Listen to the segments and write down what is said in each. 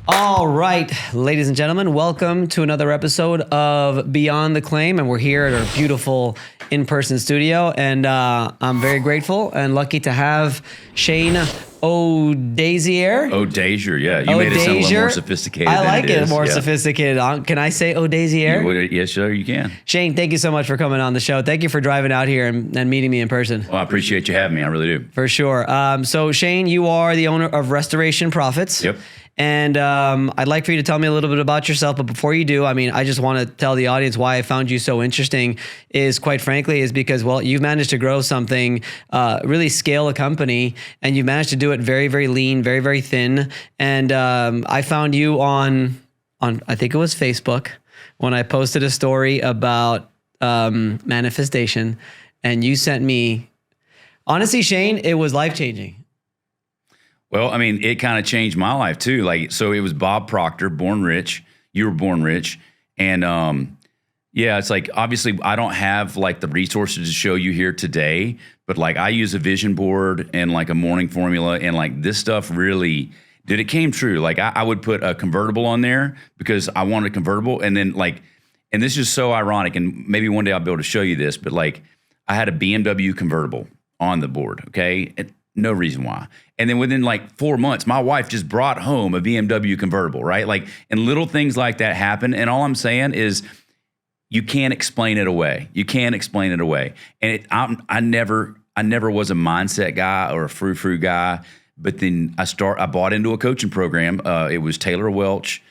All right, ladies and gentlemen, welcome to another episode of Beyond the Claim, and we're here at our beautiful in-person studio, and I'm very grateful and lucky to have Shane O'Dazier. O'Dazier, yeah. You made it sound a little more sophisticated than it is. I like it more sophisticated. Can I say O'Dazier? Yes, sure, you can. Shane, thank you so much for coming on the show. Thank you for driving out here and meeting me in person. Well, I appreciate you having me. I really do. For sure. So, Shane, you are the owner of Restoration Profits. Yep. And I'd like for you to tell me a little bit about yourself. But before you do, I just want to tell the audience why I found you so interesting is, quite frankly, is because, well, you've managed to grow something, really scale a company, and you've managed to do it very, very lean, very, very thin. And I found you on I think it was Facebook when I posted a story about manifestation, and you sent me, honestly, Shane, it was life-changing. Well, I mean, it kind of changed my life too. So it was Bob Proctor, Born Rich. You were born rich. And yeah, it's like, obviously I don't have like the resources to show you here today, but like I use a vision board and like a morning formula, and like this stuff really it came true. Like I would put a convertible on there because I wanted a convertible. And then and this is so ironic, and maybe one day I'll be able to show you this, but like I had a BMW convertible on the board. Okay. No reason why. And then within like 4 months, my wife just brought home a BMW convertible, right? Like, and little things like that happen. And all I'm saying is you can't explain it away. You can't explain it away. And I never was a mindset guy or a frou-frou guy. But then I bought into a coaching program. It was Taylor Welch,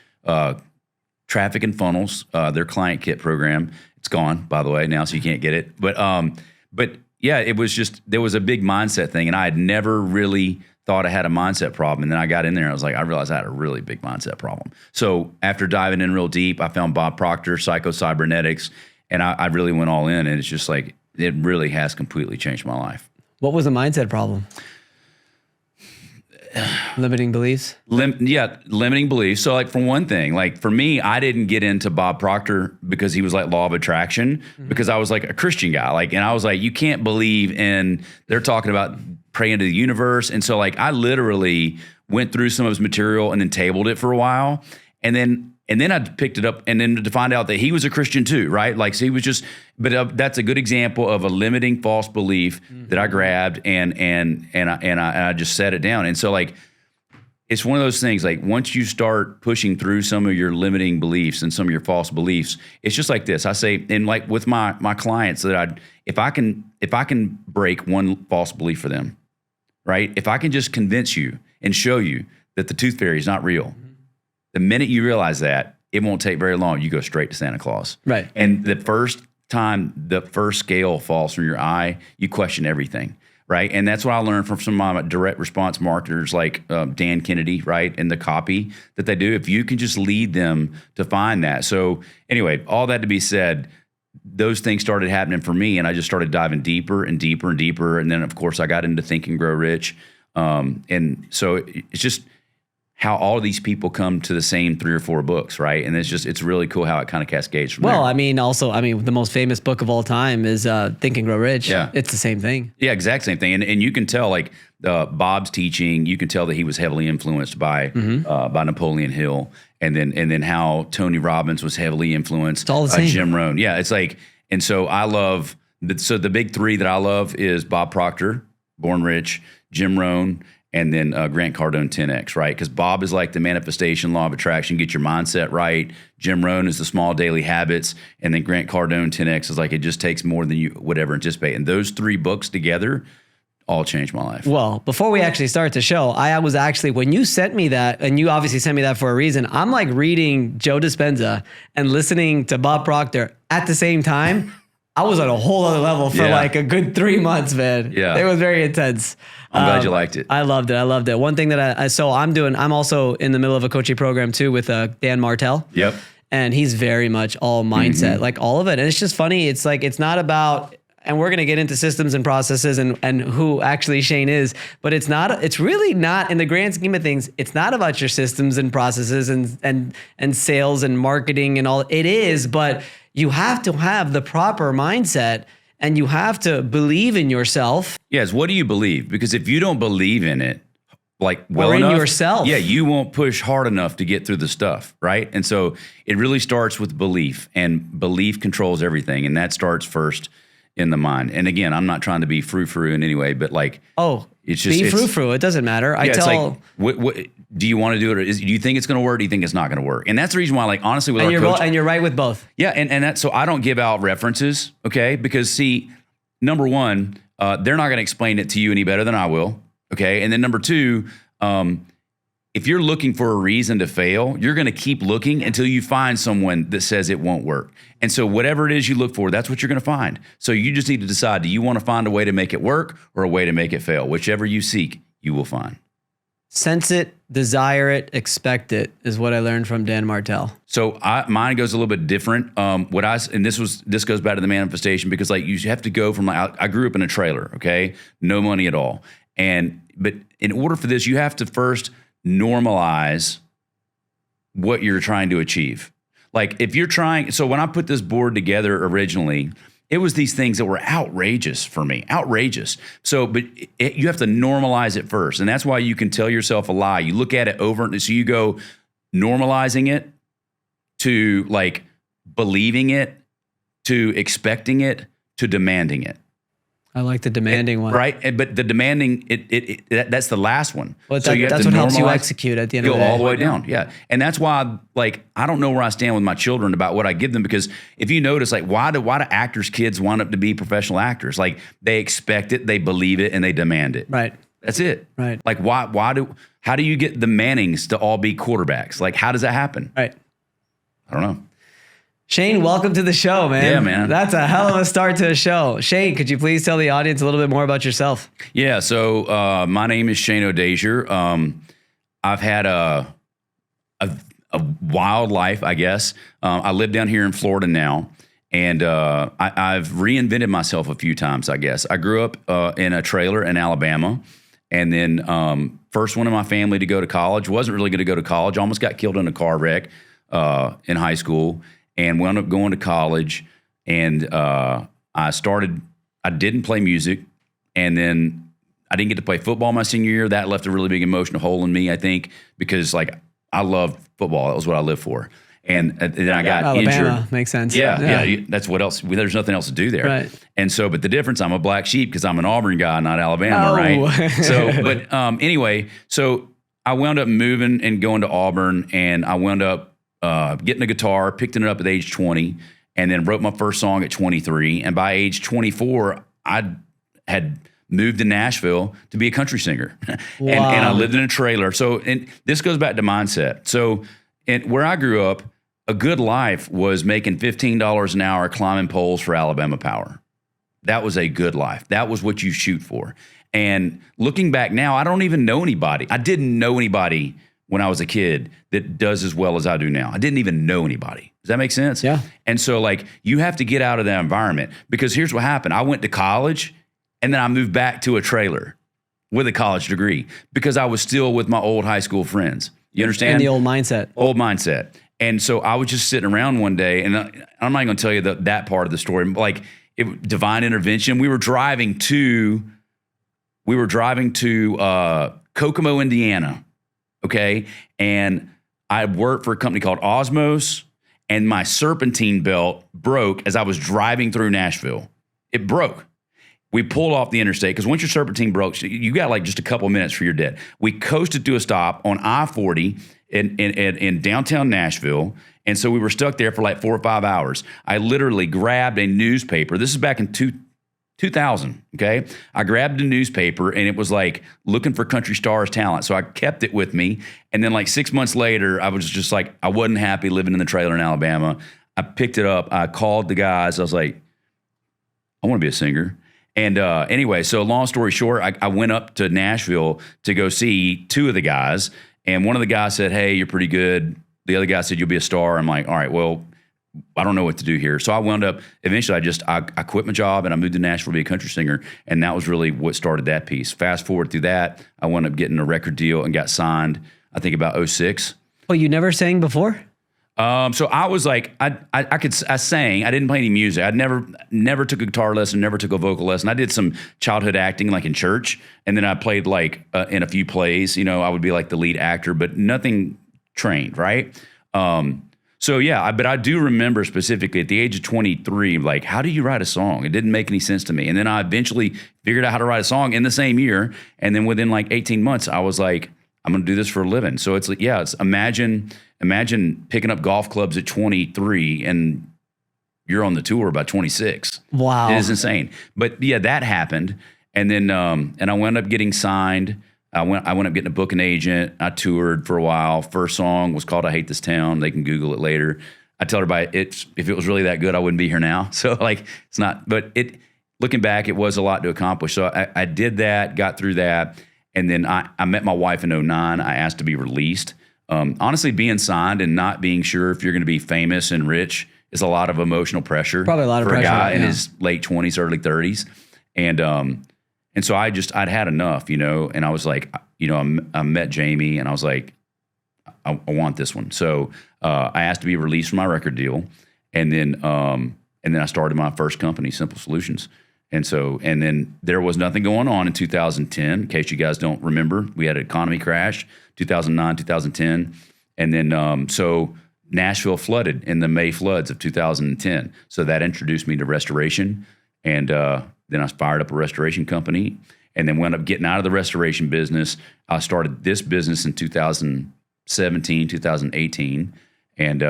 Traffic and Funnels, their client kit program. It's gone, by the way, now, so you can't get it. But yeah, it was just, there was a big mindset thing, and I had never really thought I had a mindset problem. And then I got in there and I realized I had a really big mindset problem. So after diving in real deep, I found Bob Proctor, Psycho-Cybernetics, and I really went all in, and it's just like, it really has completely changed my life. What was the mindset problem? Limiting beliefs? Limiting beliefs. So like, for one thing, like for me, I didn't get into Bob Proctor because he was like law of attraction, because I was like a Christian guy. Like, and I was like, you can't believe in, they're talking about praying to the universe. And so like, I literally went through some of his material and then tabled it for a while. And then I picked it up, and then to find out that he was a Christian too, right? Like, so he was just, but that's a good example of a limiting false belief that I grabbed and I just set it down. And so like, it's one of those things, like once you start pushing through some of your limiting beliefs and some of your false beliefs, it's just like this. I say, and like with my clients, that if I can break one false belief for them, right? If I can just convince you and show you that the tooth fairy is not real, the minute you realize that, it won't take very long. You go straight to Santa Claus. Right. And the first time the first scale falls from your eye, you question everything, right? And that's what I learned from some of my direct response marketers like Dan Kennedy, right? And the copy that they do, if you can just lead them to find that. So anyway, all that to be said, those things started happening for me, and I just started diving deeper and deeper and deeper. And then, of course, I got into Think and Grow Rich. And so it's just how all of these people come to the same 3 or 4 books, right? And it's really cool how it kind of cascades from there. Well, the most famous book of all time is Think and Grow Rich. Yeah. It's the same thing. Yeah, exact same thing. And you can tell, like, Bob's teaching, you can tell that he was heavily influenced by Napoleon Hill, and then how Tony Robbins was heavily influenced. It's all the same. Jim Rohn. Yeah, it's like, and so I love, so the big 3 that I love is Bob Proctor, Born Rich, Jim Rohn, and then Grant Cardone 10X, right? Because Bob is like the manifestation, law of attraction, get your mindset right. Jim Rohn is the small daily habits. And then Grant Cardone 10X is like, it just takes more than you would ever anticipate. And those 3 books together all changed my life. Well, before we actually start the show, I was actually, when you sent me that, and you obviously sent me that for a reason, I'm like reading Joe Dispenza and listening to Bob Proctor at the same time. I was on a whole other level for like a good 3 months, man. Yeah. It was very intense. I'm glad you liked it. I loved it. One thing that I'm also in the middle of a coaching program too with Dan Martell. Yep. And he's very much all mindset, like all of it. And it's just funny. It's like, it's not about, and we're going to get into systems and processes and who actually Shane is, but it's really not, in the grand scheme of things, it's not about your systems and processes and sales and marketing and all. It is, but you have to have the proper mindset, and you have to believe in yourself. Yes. What do you believe? Because if you don't believe in it, like well or in enough, yourself. yeah, you won't push hard enough to get through the stuff, right? And so it really starts with belief, and belief controls everything, and that starts first in the mind. And again, I'm not trying to be frou-frou in any way, but like, it's just be frou-frou. It doesn't matter. I tell. It's like, what do you want to do it, or do you think it's going to work? Do you think it's not going to work? And that's the reason why, like, honestly, with our coach, and you're right with both. Yeah, and that's so I don't give out references, okay? Because see, number one, they're not going to explain it to you any better than I will, okay? And then number two, if you're looking for a reason to fail, you're going to keep looking until you find someone that says it won't work. And so whatever it is you look for, that's what you're going to find. So you just need to decide, do you want to find a way to make it work or a way to make it fail? Whichever you seek, you will find. Sense it, desire it, expect it is what I learned from Dan Martell. So mine goes a little bit different. This goes back to the manifestation, because like you have to go from I grew up in a trailer, okay, no money at all, but in order for this, you have to first normalize what you're trying to achieve. Like if you're trying, so when I put this board together originally, it was these things that were outrageous for me, outrageous. So, but you have to normalize it first. And that's why you can tell yourself a lie. You look at it over, and so you go normalizing it to like believing it, to expecting it, to demanding it. I like the demanding one. Right? But the demanding, that's the last one. Well, that's what helps you execute at the end of the day. Go all the way down, yeah. And that's why, like, I don't know where I stand with my children about what I give them, because if you notice, like, why do actors' kids wind up to be professional actors? Like, they expect it, they believe it, and they demand it. Right. That's it. Right. Like, how do you get the Mannings to all be quarterbacks? Like, how does that happen? Right. I don't know. Shane, welcome to the show, man. Yeah, man. That's a hell of a start to a show. Shane, could you please tell the audience a little bit more about yourself? Yeah, so my name is Shane O'Dazier. I've had a wild life, I guess. I live down here in Florida now, and I've reinvented myself a few times, I guess. I grew up in a trailer in Alabama, and then first one in my family to go to college. Wasn't really going to go to college. Almost got killed in a car wreck in high school. And wound up going to college, and I didn't play music, and then I didn't get to play football my senior year. That left a really big emotional hole in me, I think, because like I love football. That was what I lived for. And then I got Alabama, injured. makes sense. Yeah. That's what else. There's nothing else to do there. Right. And so, but the difference, I'm a black sheep because I'm an Auburn guy, not Alabama, right? So, but anyway, so I wound up moving and going to Auburn, and I wound up getting a guitar, picked it up at age 20, and then wrote my first song at 23. And by age 24, I had moved to Nashville to be a country singer. Wow. and I lived in a trailer. So, and this goes back to mindset. So, where I grew up, a good life was making $15 an hour climbing poles for Alabama Power. That was a good life. That was what you shoot for. And looking back now, I don't even know anybody. I didn't know anybody when I was a kid that does as well as I do now. I didn't even know anybody. Does that make sense? Yeah. And so like you have to get out of that environment, because here's what happened. I went to college, and then I moved back to a trailer with a college degree because I was still with my old high school friends. You understand? And the old mindset. Old mindset. And so I was just sitting around one day, and I'm not going to tell you that part of the story. Like divine intervention. We were driving to Kokomo, Indiana. Okay. And I worked for a company called Osmos, and my serpentine belt broke as I was driving through Nashville. It broke. We pulled off the interstate because once your serpentine broke, you got like just a couple of minutes for your dead. We coasted to a stop on I-40 in downtown Nashville. And so we were stuck there for like 4 or 5 hours. I literally grabbed a newspaper. This is back in 2000, okay? I grabbed a newspaper, and it was like looking for country stars talent. So I kept it with me. And then like 6 months later, I was just like, I wasn't happy living in the trailer in Alabama. I picked it up. I called the guys. I was like, I want to be a singer. And anyway, so long story short, I went up to Nashville to go see two of the guys. And one of the guys said, hey, you're pretty good. The other guy said, you'll be a star. I'm like, all right, well, I don't know what to do here. So I wound up, eventually I quit my job, and I moved to Nashville to be a country singer. And that was really what started that piece. Fast forward through that, I wound up getting a record deal and got signed, I think about 06. Oh, you never sang before? So I was like, I sang. I didn't play any music. I'd never took a guitar lesson, never took a vocal lesson. I did some childhood acting like in church. And then I played like in a few plays, I would be like the lead actor, but nothing trained. Right. So yeah, but I do remember specifically at the age of 23, like, how do you write a song? It didn't make any sense to me. And then I eventually figured out how to write a song in the same year. And then within like 18 months, I was like, I'm going to do this for a living. So it's like, yeah, it's imagine picking up golf clubs at 23 and you're on the tour by 26. Wow. It is insane. But yeah, that happened. And then, and I wound up getting signed. I went up getting a booking agent. I toured for a while. First song was called I Hate This Town. They can Google it later. I tell everybody if it was really that good, I wouldn't be here now. So like, it's not, but looking back, it was a lot to accomplish. So I did that, got through that. And then I met my wife in 2009. I asked to be released. Honestly, being signed and not being sure if you're going to be famous and rich is a lot of emotional pressure. Probably a lot of pressure for a guy in his late 20s, early 30s. And so I'd had enough, and I was like, I met Jamie and I was like, I want this one. So I asked to be released from my record deal. And then I started my first company, Simple Solutions. And then there was nothing going on in 2010. In case you guys don't remember, we had an economy crash, 2009, 2010. And then, so Nashville flooded in the May floods of 2010. So that introduced me to restoration. And then I fired up a restoration company and then wound up getting out of the restoration business. I started this business in 2017, 2018. And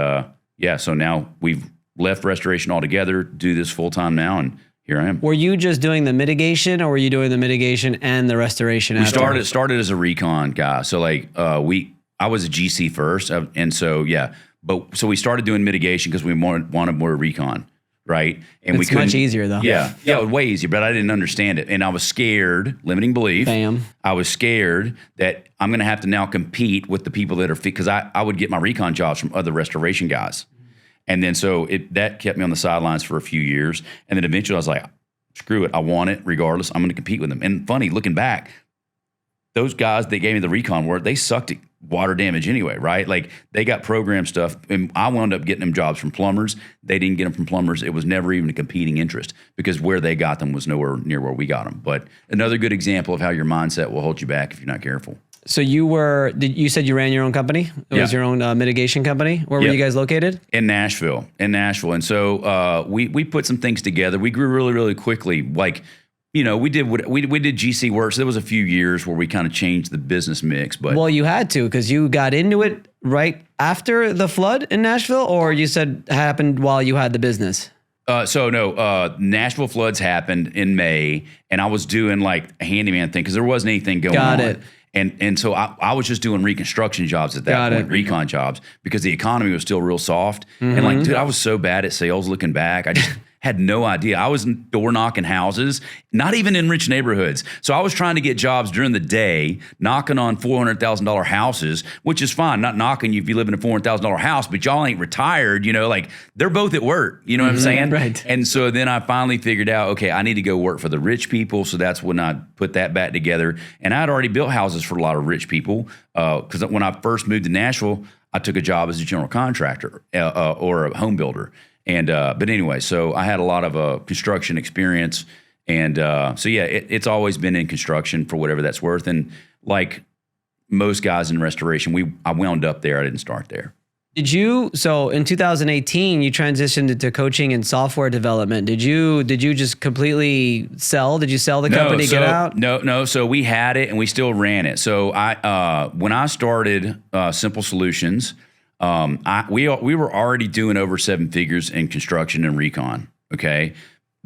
so now we've left restoration altogether, do this full time now, and here I am. Were you just doing the mitigation, or were you doing the mitigation and the restoration? We started as a recon guy. So like I was a GC first, and so yeah. But so we started doing mitigation because we wanted more recon, right? And it's much easier though. Yeah, it was way easier. But I didn't understand it, and I was scared. Limiting belief. Bam. I was scared that I'm going to have to now compete with the people that are because I would get my recon jobs from other restoration guys. And then so that kept me on the sidelines for a few years. And then eventually I was like, screw it. I want it regardless. I'm going to compete with them. And funny, looking back, those guys that gave me the recon work, they sucked at water damage anyway, right? Like they got program stuff. And I wound up getting them jobs from plumbers. They didn't get them from plumbers. It was never even a competing interest because where they got them was nowhere near where we got them. But another good example of how your mindset will hold you back if you're not careful. So you said you ran your own company? It was your own mitigation company? Where were you guys located? In Nashville. And so we put some things together. We grew really, really quickly. Like, we did GC work. So there was a few years where we kind of changed the business mix. But well, you had to because you got into it right after the flood in Nashville, or you said happened while you had the business? Nashville floods happened in May, and I was doing like a handyman thing because there wasn't anything going on. Got it. And so I was just doing reconstruction jobs at that point, recon jobs, because the economy was still real soft. Mm-hmm. And like, dude, I was so bad at sales looking back. I just had no idea. I was door knocking houses, not even in rich neighborhoods. So I was trying to get jobs during the day, knocking on $400,000 houses, which is fine. Not knocking you if you live in a $400,000 house, but y'all ain't retired, like they're both at work. You know what I'm saying? Right. And so then I finally figured out, okay, I need to go work for the rich people. So that's when I put that back together. And I'd already built houses for a lot of rich people. Because when I first moved to Nashville, I took a job as a general contractor or a home builder. And but anyway, so I had a lot of construction experience, and so yeah, it's always been in construction for whatever that's worth. And like most guys in restoration, I wound up there. I didn't start there. So in 2018, you transitioned into coaching and software development. Did you just completely sell? Did you sell the company, get out? No. So we had it and we still ran it. So when I started Simple Solutions, we were already doing over 7 figures in construction and recon. Okay.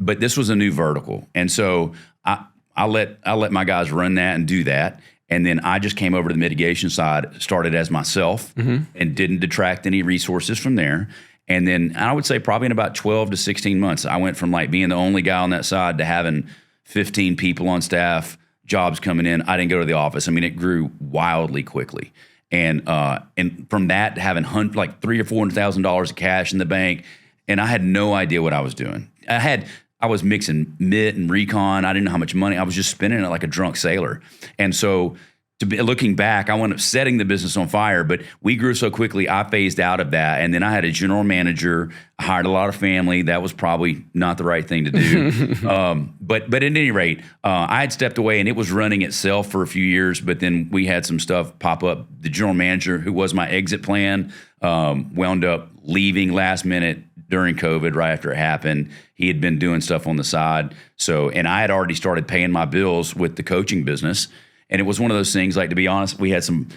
But this was a new vertical. And so I let my guys run that and do that. And then I just came over to the mitigation side, started as myself, and didn't detract any resources from there. And then I would say probably in about 12 to 16 months, I went from like being the only guy on that side to having 15 people on staff, jobs coming in. I didn't go to the office. I mean, it grew wildly quickly. And from that, having like $300,000 or $400,000 of cash in the bank, and I had no idea what I was doing. I was mixing MIT and recon. I didn't know how much money. I was just spending it like a drunk sailor. And so looking back, I wound up setting the business on fire, but we grew so quickly, I phased out of that. And then I had a general manager, I hired a lot of family. That was probably not the right thing to do. But at any rate, I had stepped away and it was running itself for a few years, but then we had some stuff pop up. The general manager, who was my exit plan, wound up leaving last minute during COVID, right after it happened. He had been doing stuff on the side. And I had already started paying my bills with the coaching business. And it was one of those things, like, to be honest, we had some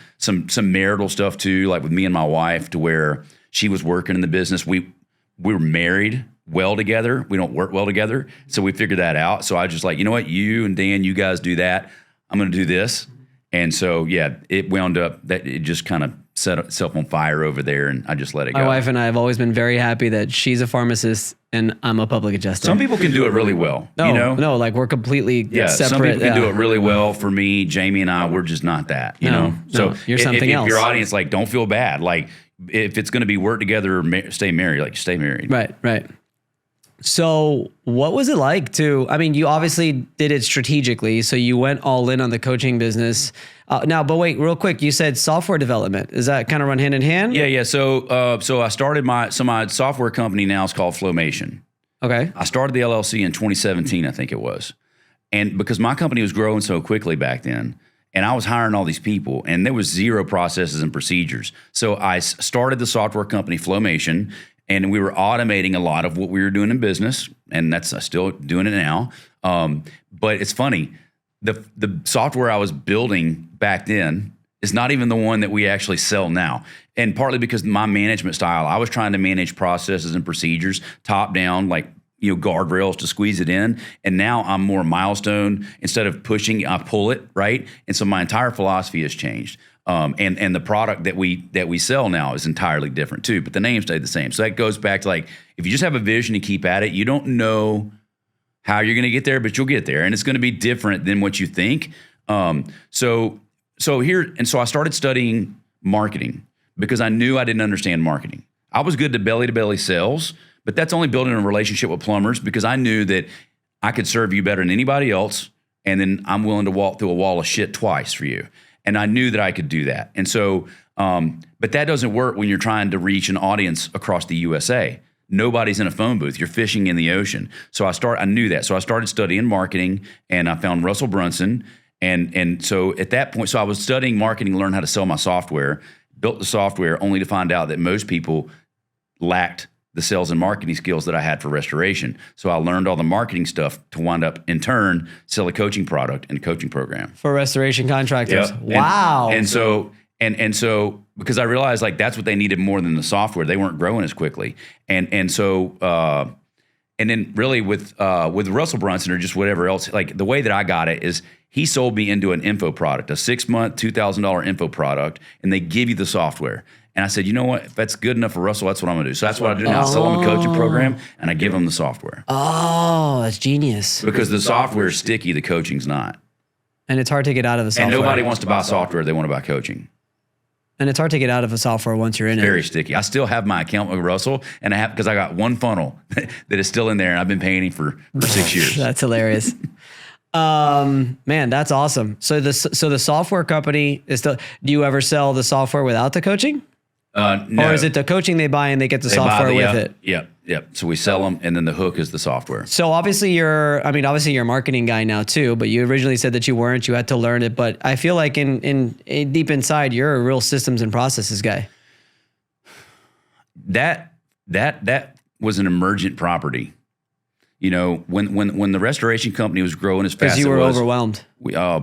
marital stuff too, like with me and my wife, to where she was working in the business. We were married well together. We don't work well together. So we figured that out. So I was just like, you know what, you and Dan, you guys do that. I'm going to do this. And so, yeah, it wound up that it just kind of set itself on fire over there, and I just let it go. My wife and I have always been very happy that she's a pharmacist and I'm a public adjuster. Some people can do it really well. No, like we're completely separate. Some people can do it really well. For me, Jamie and I, we're just not that, you know? So you're something else. If your audience, like, don't feel bad. Like, if it's going to be work together or stay married, like, stay married. Right. So what was it like you obviously did it strategically. So you went all in on the coaching business. But wait, real quick, you said software development. Does that kind of run hand in hand? Yeah. So I started my software company now is called Flowmation. Okay. I started the LLC in 2017, I think it was. And because my company was growing so quickly back then, and I was hiring all these people, and there was zero processes and procedures. So I started the software company Flowmation, and we were automating a lot of what we were doing in business, and that's still doing it now. But it's funny, the software I was building back then is not even the one that we actually sell now. And partly because my management style, I was trying to manage processes and procedures top down, like, guardrails to squeeze it in. And now I'm more milestone. Instead of pushing, I pull it, right? And so my entire philosophy has changed. And the product that we sell now is entirely different too, but the name stayed the same. So that goes back to, like, if you just have a vision and keep at it, you don't know how you're going to get there, but you'll get there, and it's going to be different than what you think. So I started studying marketing because I knew I didn't understand marketing. I was good to belly sales, but that's only building a relationship with plumbers, because I knew that I could serve you better than anybody else, and then I'm willing to walk through a wall of shit twice for you. And I knew that I could do that. And so, but that doesn't work when you're trying to reach an audience across the USA. Nobody's in a phone booth. You're fishing in the ocean. So I knew that. So I started studying marketing, and I found Russell Brunson. And so at that point, so I was studying marketing, learned how to sell my software, built the software, only to find out that most people lacked the sales and marketing skills that I had for restoration. So I learned all the marketing stuff to wind up, in turn, sell a coaching product and a coaching program for restoration contractors. Yep. Wow. And so because I realized, like, that's what they needed more than the software. They weren't growing as quickly. And so then really with Russell Brunson or just whatever else, like, the way that I got it is he sold me into an info product, a 6-month, $2,000 info product, and they give you the software. And I said, you know what? If that's good enough for Russell, that's what I'm going to do. So that's what I do now. I sell him a coaching program, and I give him the software. Oh, that's genius. Because the software is sticky, the coaching's not. And it's hard to get out of the software. And nobody wants to buy software. They want to buy coaching. And it's hard to get out of a software once you're in it. Very sticky. I still have my account with Russell, and because I got one funnel that is still in there, and I've been paying him for 6 years. That's hilarious. Man, that's awesome. So the software company is still. Do you ever sell the software without the coaching? No. Or is it the coaching they buy and they get the software with it? Yep. So we sell them, and then the hook is the software. So obviously you're a marketing guy now too, but you originally said that you weren't. You had to learn it. But I feel like in deep inside, you're a real systems and processes guy. That was an emergent property. When the restoration company was growing as fast as it was. Because you were overwhelmed.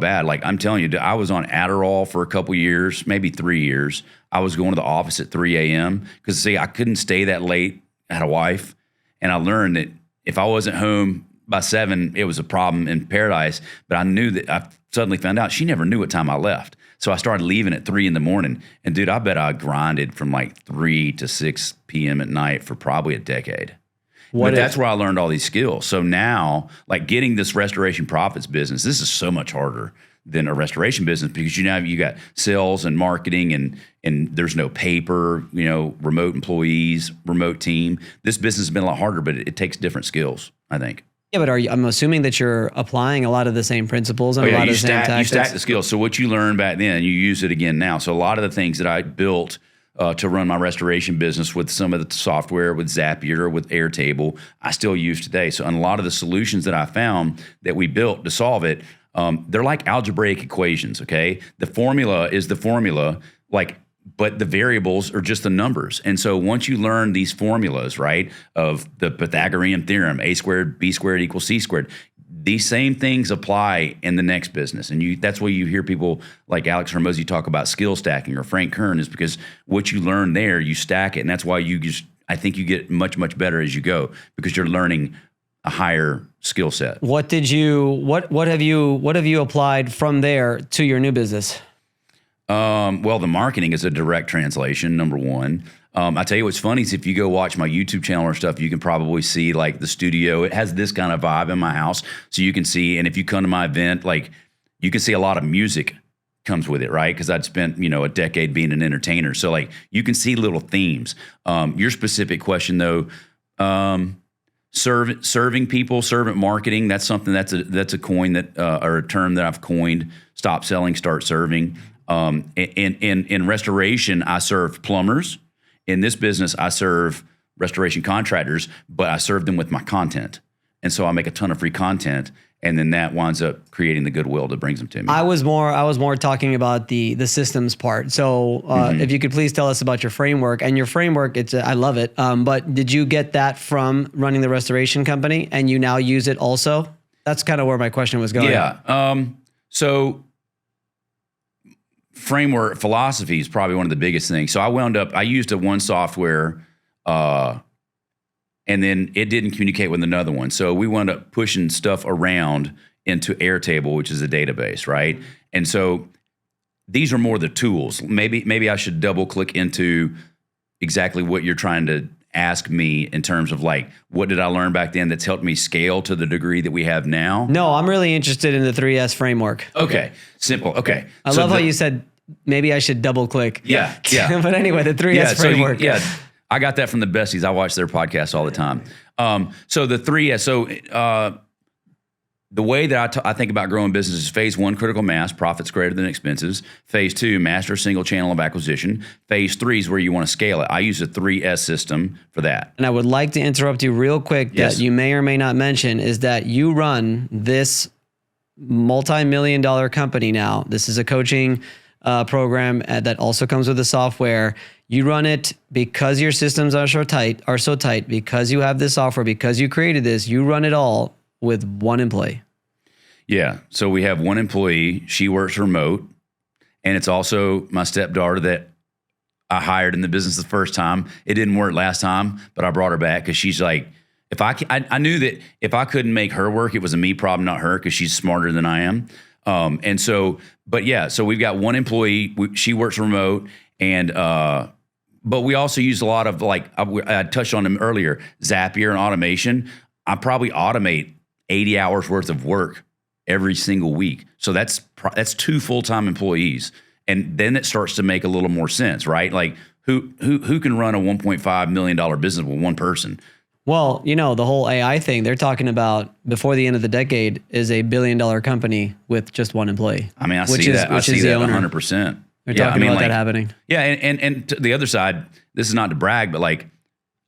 Bad. Like, I'm telling you, I was on Adderall for a couple years, maybe 3 years. I was going to the office at 3 a.m. because, I couldn't stay that late. I had a wife, and I learned that if I wasn't home by 7, it was a problem in paradise. But I knew that I suddenly found out she never knew what time I left. So I started leaving at 3 a.m. And dude, I bet I grinded from like 3 to 6 p.m. at night for probably a decade. But that's where I learned all these skills. So now, like, getting this Restoration Profits business, this is so much harder than a restoration business, because you got sales and marketing, and there's no paper, remote employees, remote team. This business has been a lot harder, but it takes different skills, I think. Yeah, but I'm assuming that you're applying a lot of the same principles and a lot of the same tactics. You stack the skills. So what you learned back then, you use it again now. So a lot of the things that I built to run my restoration business with some of the software, with Zapier, with AirTable, I still use today. So, and a lot of the solutions that I found that we built to solve it, they're like algebraic equations, okay? The formula is the formula, but the variables are just the numbers. And so once you learn these formulas, right, of the Pythagorean theorem, a squared, b squared equals c squared, these same things apply in the next business. And that's why you hear people like Alex Hormozy talk about skill stacking, or Frank Kern, is because what you learn there, you stack it. And that's why I think you get much, much better as you go, because you're learning a higher skill set. What have you applied from there to your new business? Well, the marketing is a direct translation, number one. I tell you what's funny is if you go watch my YouTube channel or stuff, you can probably see like the studio. It has this kind of vibe in my house. So you can see, and if you come to my event, like you can see a lot of music comes with it, right? Because I'd spent, a decade being an entertainer. So like you can see little themes. Your specific question though, serving people, servant marketing, that's something that's a coin or a term that I've coined. Stop selling, start serving. In restoration, I serve plumbers. In this business, I serve restoration contractors, but I serve them with my content. And so I make a ton of free content, and then that winds up creating the goodwill that brings them to me. I was more talking about the systems part. So if you could please tell us about your framework. And your framework, I love it. But did you get that from running the restoration company, and you now use it also? That's kind of where my question was going. Yeah. So framework philosophy is probably one of the biggest things. So I used one software, and then it didn't communicate with another one. So we wound up pushing stuff around into AirTable, which is a database, right? And so these are more the tools. Maybe I should double click into exactly what you're trying to ask me in terms of like, what did I learn back then that's helped me scale to the degree that we have now? No, I'm really interested in the 3S framework. Okay, simple. Okay. I love how you said, maybe I should double click. Yeah. But anyway, the 3S framework. I got that from the besties. I watch their podcasts all the time. So the 3S, the way that I think about growing business is phase 1, critical mass, profits greater than expenses. Phase 2, master a single channel of acquisition. Phase 3 is where you want to scale it. I use a 3S system for that. And I would like to interrupt you real quick that you may or may not mention is that you run this multi-million-dollar company now. This is a coaching program that also comes with the software. You run it because your systems are so tight, because you have this software, because you created this, you run it all with one employee. Yeah. So we have one employee. She works remote. And it's also my stepdaughter that I hired in the business the first time. It didn't work last time, but I brought her back because she's like, I knew that if I couldn't make her work, it was a me problem, not her, because she's smarter than I am. So we've got one employee. She works remote, and but we also use a lot of, like I touched on them earlier, Zapier and automation. I probably automate 80 hours worth of work every single week. So that's 2 full-time employees. And then it starts to make a little more sense, right? Like who can run a $1.5 million business with one person? Well, the whole AI thing they're talking about before the end of the decade is a $1 billion company with just one employee. I mean, I see that 100%. They're talking about that happening. Yeah. And to the other side, this is not to brag, but like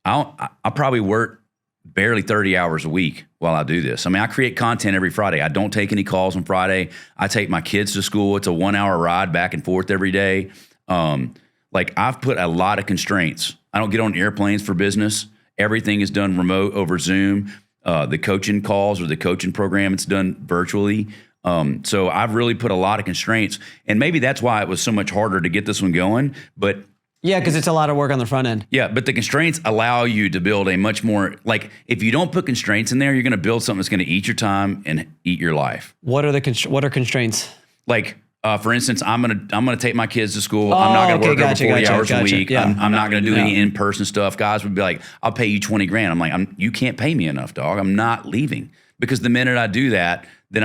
I'll probably work barely 30 hours a week while I do this. I mean, I create content every Friday. I don't take any calls on Friday. I take my kids to school. It's a 1-hour ride back and forth every day. Like I've put a lot of constraints. I don't get on airplanes for business. Everything is done remote over Zoom. The coaching calls or the coaching program, it's done virtually. So I've really put a lot of constraints, and maybe that's why it was so much harder to get this one going. But yeah, because it's a lot of work on the front end. Yeah, but the constraints allow you to build a much more, like if you don't put constraints in there, you're going to build something that's going to eat your time and eat your life. What are constraints? Like, for instance, I'm gonna take my kids to school. I'm not gonna work over 40 hours a week. Yeah. I'm not gonna do any in-person stuff. Guys would be like, "I'll pay you $20,000." I'm like, "You can't pay me enough, dog. I'm not leaving." Because the minute I do that, then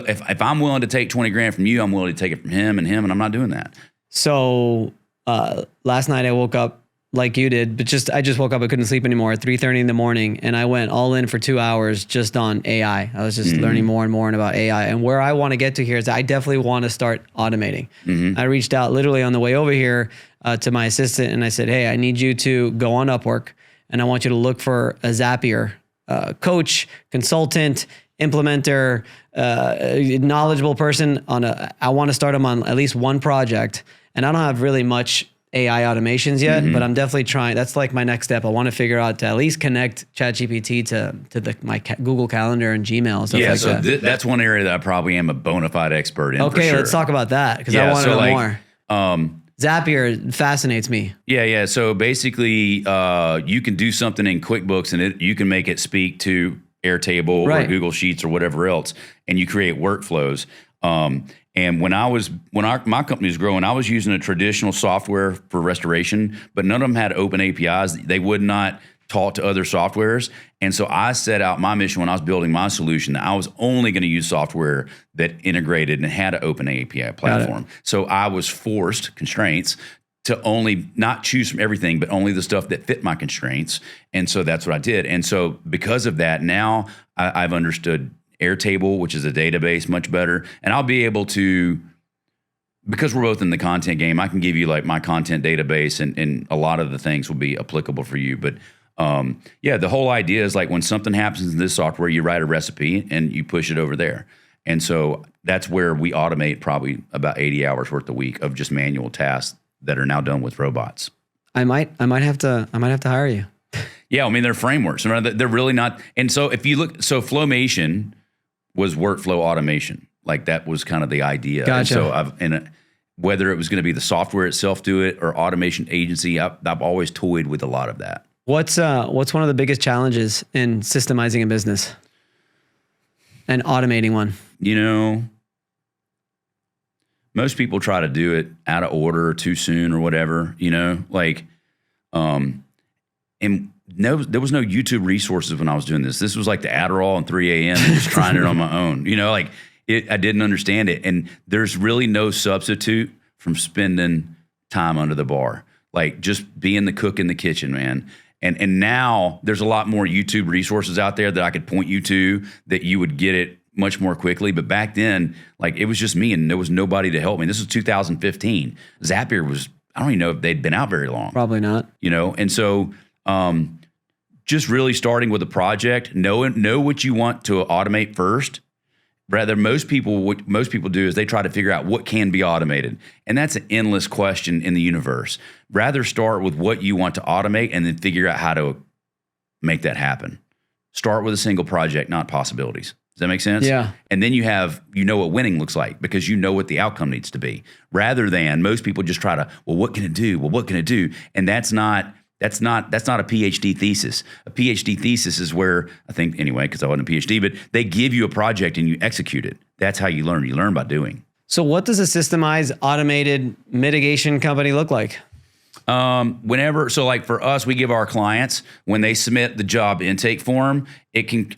if I'm willing to take $20,000 from you, I'm willing to take it from him, and I'm not doing that. So last night I woke up like you did, but I just woke up. I couldn't sleep anymore at 3:30 in the morning, and I went all in for 2 hours just on AI. I was just learning more and more about AI. And where I want to get to here is I definitely want to start automating. I reached out literally on the way over here to my assistant, and I said, hey, I need you to go on Upwork, and I want you to look for a Zapier coach, consultant, implementer, knowledgeable person I want to start them on at least one project. And I don't have really much AI automations yet, but I'm definitely trying. That's like my next step. I want to figure out to at least connect ChatGPT to my Google Calendar and Gmail and stuff like that. That's one area that I probably am a bona fide expert in. Okay, for sure. let's talk about that because I want to know more. Zapier fascinates me. Yeah. So basically, you can do something in QuickBooks and you can make it speak to AirTable or Google Sheets or whatever else, and you create workflows. And when my company was growing, I was using a traditional software for restoration, but none of them had open APIs. They would not talk to other softwares. And so I set out my mission when I was building my solution that I was only going to use software that integrated and had an open API platform. So I was forced, constraints, to only not choose from everything, but only the stuff that fit my constraints. And so that's what I did. And so because of that, now I've understood AirTable, which is a database, much better. And I'll be able to, because we're both in the content game, I can give you like my content database and a lot of the things will be applicable for you. But the whole idea is like when something happens in this software, you write a recipe and you push it over there. And so that's where we automate probably about 80 hours worth a week of just manual tasks that are now done with robots. I might have to hire you. Yeah, I mean, they're frameworks. They're really not. And so if you look, so Flowmation was workflow automation. Like that was kind of the idea. Gotcha. And so whether it was going to be the software itself do it or automation agency, I've always toyed with a lot of that. What's one of the biggest challenges in systemizing a business and automating one? You know, most people try to do it out of order or too soon or whatever, you know, like, there was no YouTube resources when I was doing this. This was like the Adderall and 3 a.m. and just trying it on my own. You know, like I didn't understand it. And there's really no substitute from spending time under the bar. Like just being the cook in the kitchen, man. And now there's a lot more YouTube resources out there that I could point you to that you would get it much more quickly. But back then, like it was just me and there was nobody to help me. This was 2015. Zapier was, I don't even know if they'd been out very long. Probably not. You know, and so just really starting with a project, know what you want to automate first. Rather, what most people do is they try to figure out what can be automated. And that's an endless question in the universe. Rather start with what you want to automate and then figure out how to make that happen. Start with a single project, not possibilities. Does that make sense? Yeah. And then you know what winning looks like because you know what the outcome needs to be. Rather than most people just try to, well, what can it do? Well, what can it do? And that's not a PhD thesis. A PhD thesis is where, I think anyway, because I wasn't a PhD, but they give you a project and you execute it. That's how you learn. You learn by doing. So what does a systemized automated mitigation company look like? So like for us, we give our clients, when they submit the job intake form, it can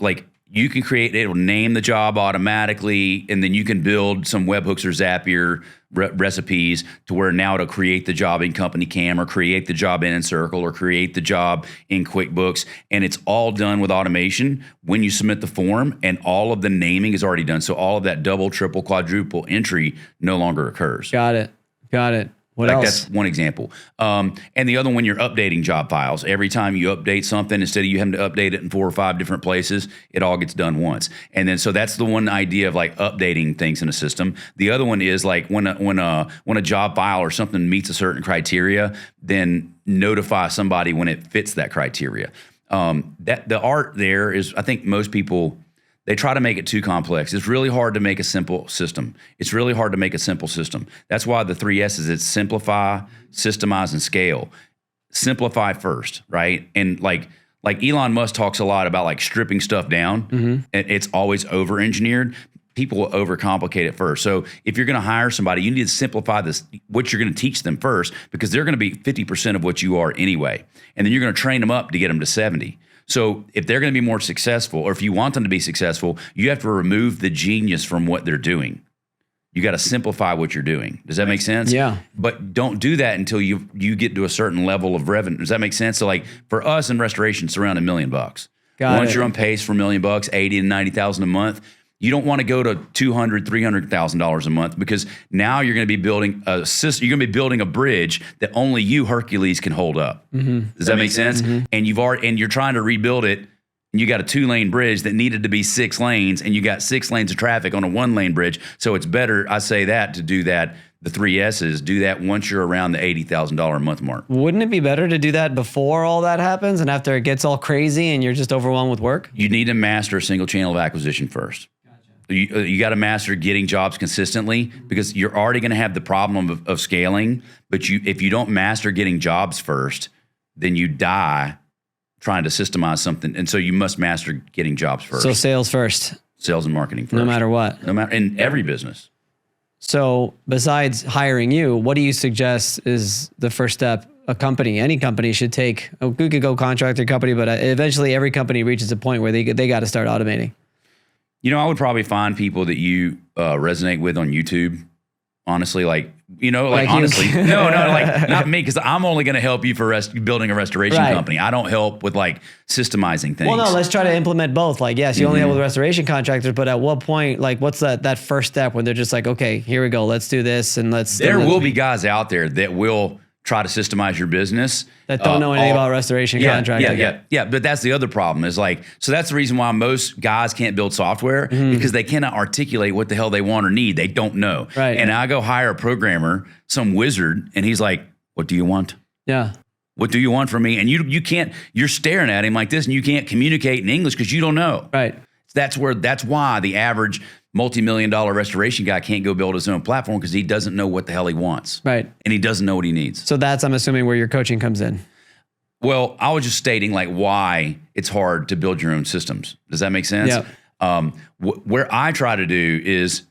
you can create, it will name the job automatically, and then you can build some webhooks or Zapier recipes to where now it'll create the job in Company Cam or create the job in Encircle or create the job in QuickBooks. And it's all done with automation when you submit the form, and all of the naming is already done. So all of that double, triple, quadruple entry no longer occurs. Got it. What else? That's one example. And the other one, you're updating job files. Every time you update something, instead of you having to update it in 4 or 5 different places, it all gets done once. And then, so that's the one idea of like updating things in a system. The other one is like when a job file or something meets a certain criteria, then notify somebody when it fits that criteria. That the art there is, I think most people, they try to make it too complex. It's really hard to make a simple system. That's why the 3 S's, it's simplify, systemize, and scale. Simplify first, right? And like Elon Musk talks a lot about like stripping stuff down. And it's always over-engineered. People will overcomplicate it first. So if you're going to hire somebody, you need to simplify what you're going to teach them first, because they're going to be 50% of what you are anyway. And then you're going to train them up to get them to 70. So if they're going to be more successful, or if you want them to be successful, you have to remove the genius from what they're doing. You got to simplify what you're doing. Does that make sense? Yeah. But don't do that until you get to a certain level of revenue. Does that make sense? So like for us in restoration, it's around $1 million. Once you're on pace for $1 million, 80 to 90,000 a month, you don't want to go to $200,000, $300,000 a month, because now you're going to be building a system. You're going to be building a bridge that only you, Hercules, can hold up. Does that make sense? And you're trying to rebuild it. And you got a 2-lane bridge that needed to be 6 lanes, and you got 6 lanes of traffic on a 1-lane bridge. So it's better, I say that, to do that. The 3 S's, do that once you're around the $80,000 a month mark. Wouldn't it be better to do that before all that happens and after it gets all crazy and you're just overwhelmed with work? You need to master a single channel of acquisition first. You got to master getting jobs consistently, because you're already going to have the problem of scaling. But if you don't master getting jobs first, then you die trying to systemize something. And so you must master getting jobs first. So sales first. Sales and marketing first. No matter what. No matter in every business. So besides hiring you, what do you suggest is the first step a company, any company should take? We could go contract their company, but eventually every company reaches a point where they got to start automating. I would probably find people that you resonate with on YouTube. Honestly, honestly, no, like not me, because I'm only going to help you for building a restoration company. I don't help with like systemizing things. Well, no, let's try to implement both. Like, yes, you only help with restoration contractors, but at what point, like, what's that first step when they're just like, okay, here we go, let's do this, and There will be guys out there that will try to systemize your business that don't know anything about restoration contracting. Yeah. But that's the other problem is so that's the reason why most guys can't build software, because they cannot articulate what the hell they want or need. They don't know. Right. And I go hire a programmer, some wizard, and he's like, "What do you want?" Yeah. What do you want from me? And you can't. You're staring at him like this, and you can't communicate in English because you don't know. Right. That's why the average multi-million-dollar restoration guy can't go build his own platform, because he doesn't know what the hell he wants. Right. And he doesn't know what he needs. So that's, I'm assuming, where your coaching comes in. Well, I was just stating like why it's hard to build your own systems. Does that make sense? Yeah. Where I try to do is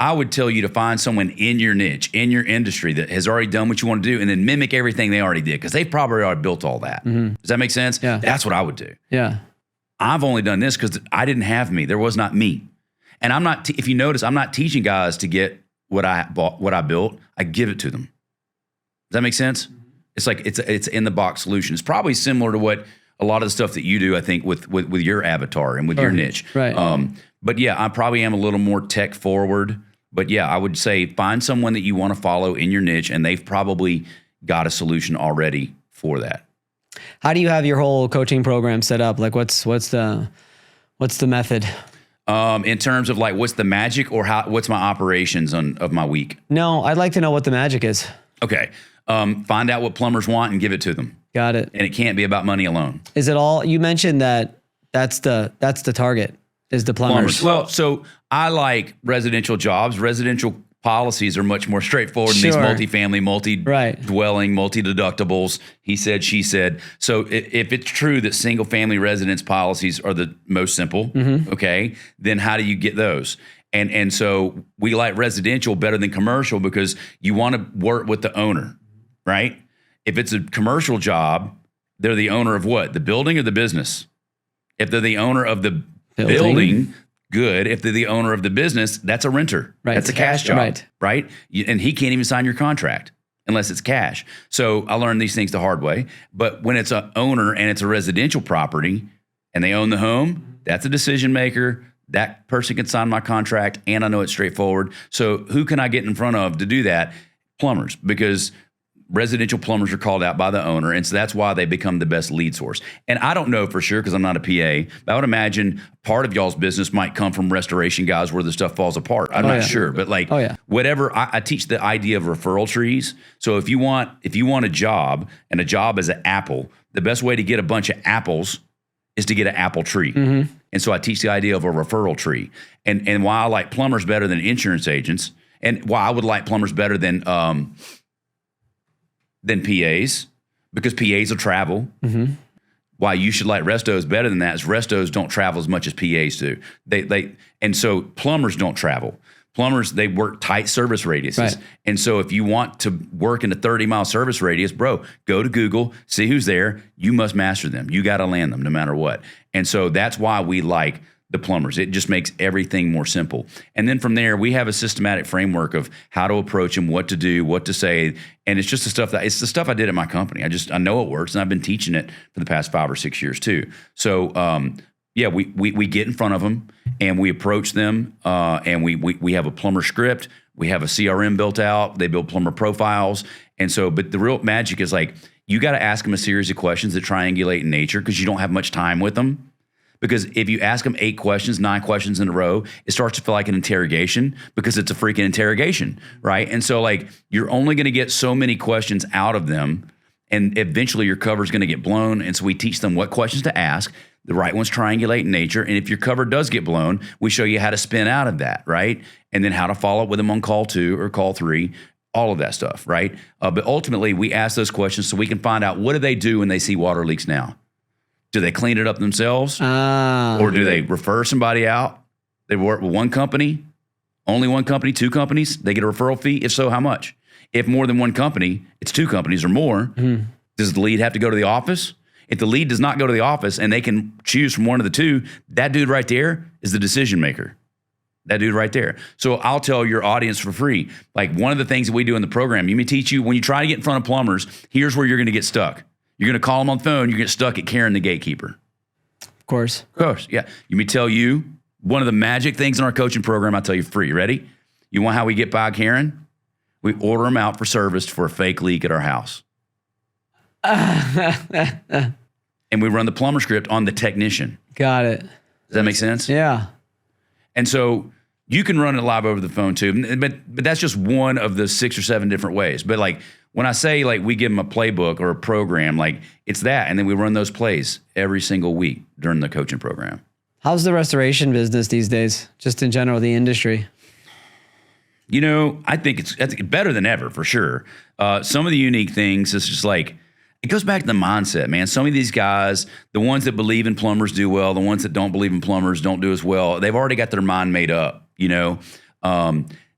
I would tell you to find someone in your niche, in your industry, that has already done what you want to do, and then mimic everything they already did, because they've probably already built all that. Does that make sense? Yeah. That's what I would do. Yeah. I've only done this because I didn't have me. There was not me. And I'm not, if you notice, I'm not teaching guys to get what I bought, what I built. I give it to them. Does that make sense? It's like, it's in the box solution. It's probably similar to what a lot of the stuff that you do, I think, with your avatar and with your niche. Right. But yeah, I probably am a little more tech forward. But yeah, I would say find someone that you want to follow in your niche, and they've probably got a solution already for that. How do you have your whole coaching program set up? Like, what's the method? In terms of like, what's the magic, or what's my operations of my week? No, I'd like to know what the magic is. Okay. Find out what plumbers want and give it to them. Got it. And it can't be about money alone. Is it all, you mentioned that's the target, is the plumbers. Well, so I like residential jobs. Residential policies are much more straightforward than these multifamily, multi-dwelling, multi-deductibles. He said, she said. So if it's true that single-family residence policies are the most simple, okay, then how do you get those? And so we like residential better than commercial, because you want to work with the owner, right? If it's a commercial job, they're the owner of what? The building or the business? If they're the owner of the building, good. If they're the owner of the business, that's a renter. Right. That's a cash job, right? And he can't even sign your contract unless it's cash. So I learned these things the hard way. But when it's an owner and it's a residential property and they own the home, that's a decision maker. That person can sign my contract, and I know it's straightforward. So who can I get in front of to do that? Plumbers, because residential plumbers are called out by the owner, and so that's why they become the best lead source. And I don't know for sure, because I'm not a PA, but I would imagine part of y'all's business might come from restoration guys where the stuff falls apart. I'm not sure, but like whatever, I teach the idea of referral trees. So if you want a job, and a job is an apple, the best way to get a bunch of apples is to get an apple tree. And so I teach the idea of a referral tree. And why I like plumbers better than insurance agents, and why I would like plumbers better than PAs, because PAs will travel. Why you should like restos better than that is restos don't travel as much as PAs do. And so plumbers don't travel. Plumbers, they work tight service radiuses. Right. And so if you want to work in a 30-mile service radius, bro, go to Google, see who's there. You must master them. You got to land them no matter what. And so that's why we like the plumbers. It just makes everything more simple. And then from there, we have a systematic framework of how to approach them, what to do, what to say. And it's just it's the stuff I did at my company. I know it works, and I've been teaching it for the past 5 or 6 years too. So, we get in front of them and we approach them, and we have a plumber script. We have a CRM built out. They build plumber profiles. And so, but the real magic is like, you got to ask them a series of questions that triangulate in nature, because you don't have much time with them. Because if you ask them 8 questions, 9 questions in a row, it starts to feel like an interrogation, because it's a freaking interrogation, right? And so like, you're only going to get so many questions out of them, and eventually your cover is going to get blown. And so we teach them what questions to ask. The right ones triangulate in nature. And if your cover does get blown, we show you how to spin out of that, right? And then how to follow up with them on call 2 or call 3, all of that stuff, right? But ultimately, we ask those questions so we can find out, what do they do when they see water leaks now? Do they clean it up themselves? Or do they refer somebody out? They work with one company, only one company, 2 companies, they get a referral fee. If so, how much? If more than one company, it's 2 companies or more, does the lead have to go to the office? If the lead does not go to the office and they can choose from one of the 2, that dude right there is the decision maker. That dude right there. So I'll tell your audience for free, like, one of the things that we do in the program, you may teach you, when you try to get in front of plumbers, here's where you're going to get stuck. You're going to call them on the phone. You get stuck at Karen, the gatekeeper. Of course. Yeah. You may tell you one of the magic things in our coaching program. I'll tell you free. Ready? You want how we get by Karen? We order them out for service for a fake leak at our house. And we run the plumber script on the technician. Got it. Does that make sense? Yeah. And so you can run it live over the phone too, but that's just one of the 6 or 7 different ways. But like, when I say like we give them a playbook or a program, like it's that, and then we run those plays every single week during the coaching program. How's the restoration business these days? Just in general, the industry. You know, I think it's better than ever for sure. Some of the unique things, it's just like, it goes back to the mindset, man. Some of these guys, the ones that believe in plumbers do well, the ones that don't believe in plumbers don't do as well. They've already got their mind made up, you know.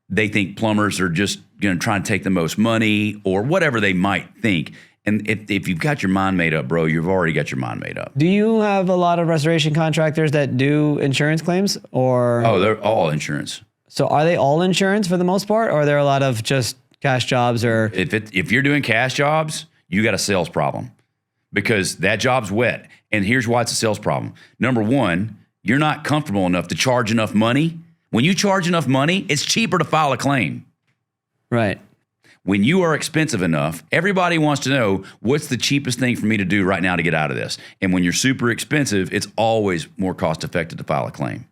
They think plumbers are just going to try and take the most money or whatever they might think. And if you've got your mind made up, bro, you've already got your mind made up. Do you have a lot of restoration contractors that do insurance claims, or? Oh, they're all insurance. So are they all insurance for the most part, or are there a lot of just cash jobs? Or if you're doing cash jobs, you got a sales problem, because that job's wet. And here's why it's a sales problem. Number one, you're not comfortable enough to charge enough money. When you charge enough money, it's cheaper to file a claim. Right. When you are expensive enough, everybody wants to know, what's the cheapest thing for me to do right now to get out of this? And when you're super expensive, it's always more cost effective to file a claim.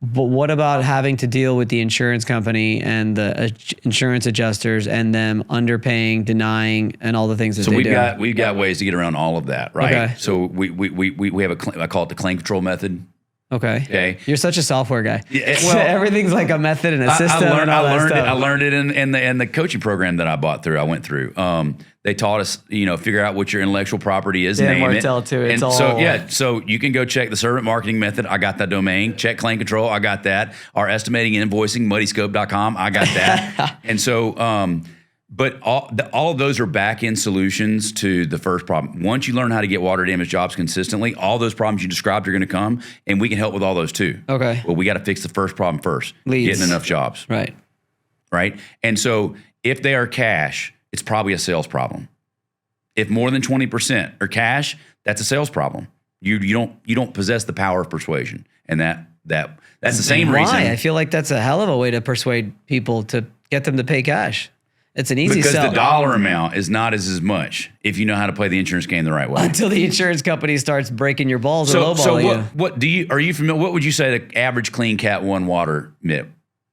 But what about having to deal with the insurance company and the insurance adjusters and them underpaying, denying, and all the things that they do? We've got ways to get around all of that, right? Okay. So we have I call it the claim control method. Okay. You're such a software guy. Yeah, well, everything's like a method and a system. I learned it in the coaching program that I went through. They taught us, figure out what your intellectual property is, name it. Too. It's all. So you can go check the servant marketing method. I got that domain. Check claim control. I got that. Our estimating and invoicing, muddyscope.com. I got that. And so, but all of those are back-end solutions to the first problem. Once you learn how to get water damage jobs consistently, all those problems you described are going to come, and we can help with all those too. Okay. Well, we got to fix the first problem first. Leads. Getting enough jobs. Right. And so if they are cash, it's probably a sales problem. If more than 20% are cash, that's a sales problem. You don't possess the power of persuasion, and that's the same reason. Why? I feel like that's a hell of a way to persuade people to get them to pay cash. It's an easy sell. Because the dollar amount is not as much if you know how to play the insurance game the right way. Until the insurance company starts breaking your balls or lowballing you. Are you familiar? What would you say the average clean Cat 1 water MIP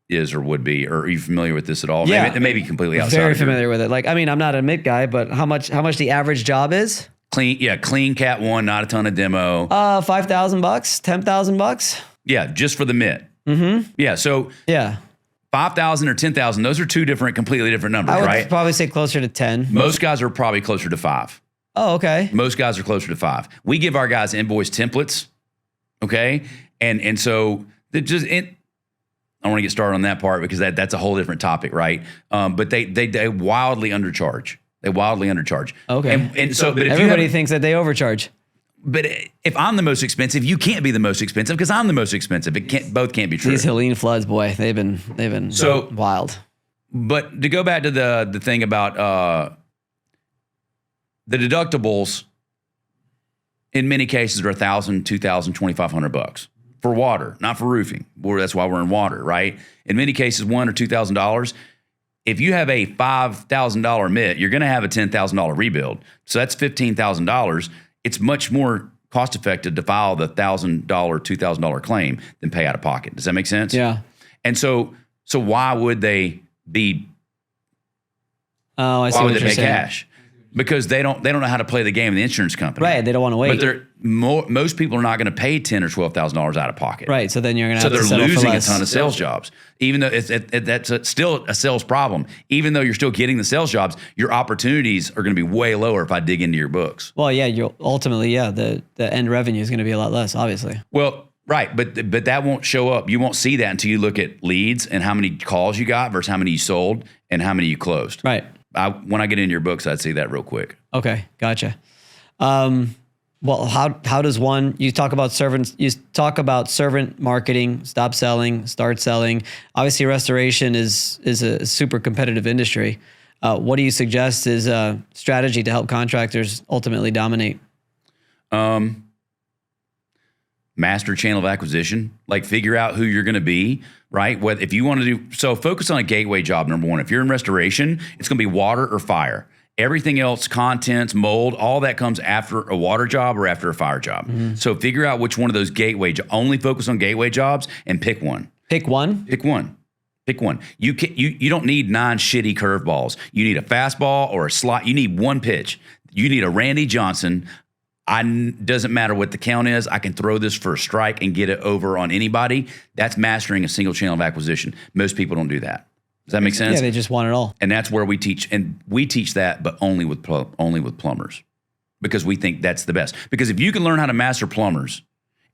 is or would be? Or are you familiar with this at all? Yeah. Maybe, it may be completely outside. Very familiar with it. Like, I mean, I'm not a MIP guy, but how much the average job is? Clean Cat 1, not a ton of demo. $5,000, $10,000. Yeah, just for the MIT. Mm-hmm. Yeah, so 5,000 or 10,000, those are two completely different numbers, right? I would probably say closer to 10. Most guys are probably closer to 5. Oh, okay. Most guys are closer to 5. We give our guys invoice templates, okay? And so I don't want to get started on that part because that's a whole different topic, right? But they wildly undercharge. They wildly undercharge. Okay. And so, but if everybody thinks that they overcharge. but if I'm the most expensive, you can't be the most expensive because I'm the most expensive. Both can't be true. These Helene floods, boy, they've been so wild. But to go back to the thing about the deductibles, in many cases are $1,000, $2,000, $2,500 for water, not for roofing. Well, that's why we're in water, right? In many cases, $1,000 or $2,000. If you have a $5,000 MIT, you're going to have a $10,000 rebuild. So that's $15,000. It's much more cost effective to file the $1,000, $2,000 claim than pay out of pocket. Does that make sense? Yeah. And so why would they be? Oh, I see. Why what would they you're pay saying. cash? Because they don't know how to play the game of the insurance company. Right. They don't want to wait. But most people are not going to pay $10,000 or $12,000 out of pocket. Right. So then you're going to have to So settle they're for losing a less. ton of sales jobs, even though that's still a sales problem. Even though you're still getting the sales jobs, your opportunities are going to be way lower if I dig into your books. Well, yeah. You'll ultimately, the end revenue is going to be a lot less, obviously. Well, right, but that won't show up. You won't see that until you look at leads and how many calls you got versus how many you sold and how many you closed. Right. When I get into your books, I'd see that real quick. Okay, gotcha. Well, how does one? You talk about servant marketing, stop selling, start selling. Obviously, restoration is a super competitive industry. What do you suggest is a strategy to help contractors ultimately dominate? Master channel of acquisition, like figure out who you're going to be, right? If you want to focus on a gateway job, number one. If you're in restoration, it's going to be water or fire. Everything else, contents, mold, all that comes after a water job or after a fire job. Mm-hmm. So figure out which one of those only focus on gateway jobs and pick one. Pick one? Pick one. Pick one. You don't need 9 shitty curveballs. You need a fastball or a slot. You need one pitch. You need a Randy Johnson. Doesn't matter what the count is. I can throw this for a strike and get it over on anybody. That's mastering a single channel of acquisition. Most people don't do that. Does that make sense? Yeah, they just want it all. And that's where we teach, and we teach that, but only with plumbers, because we think that's the best. Because if you can learn how to master plumbers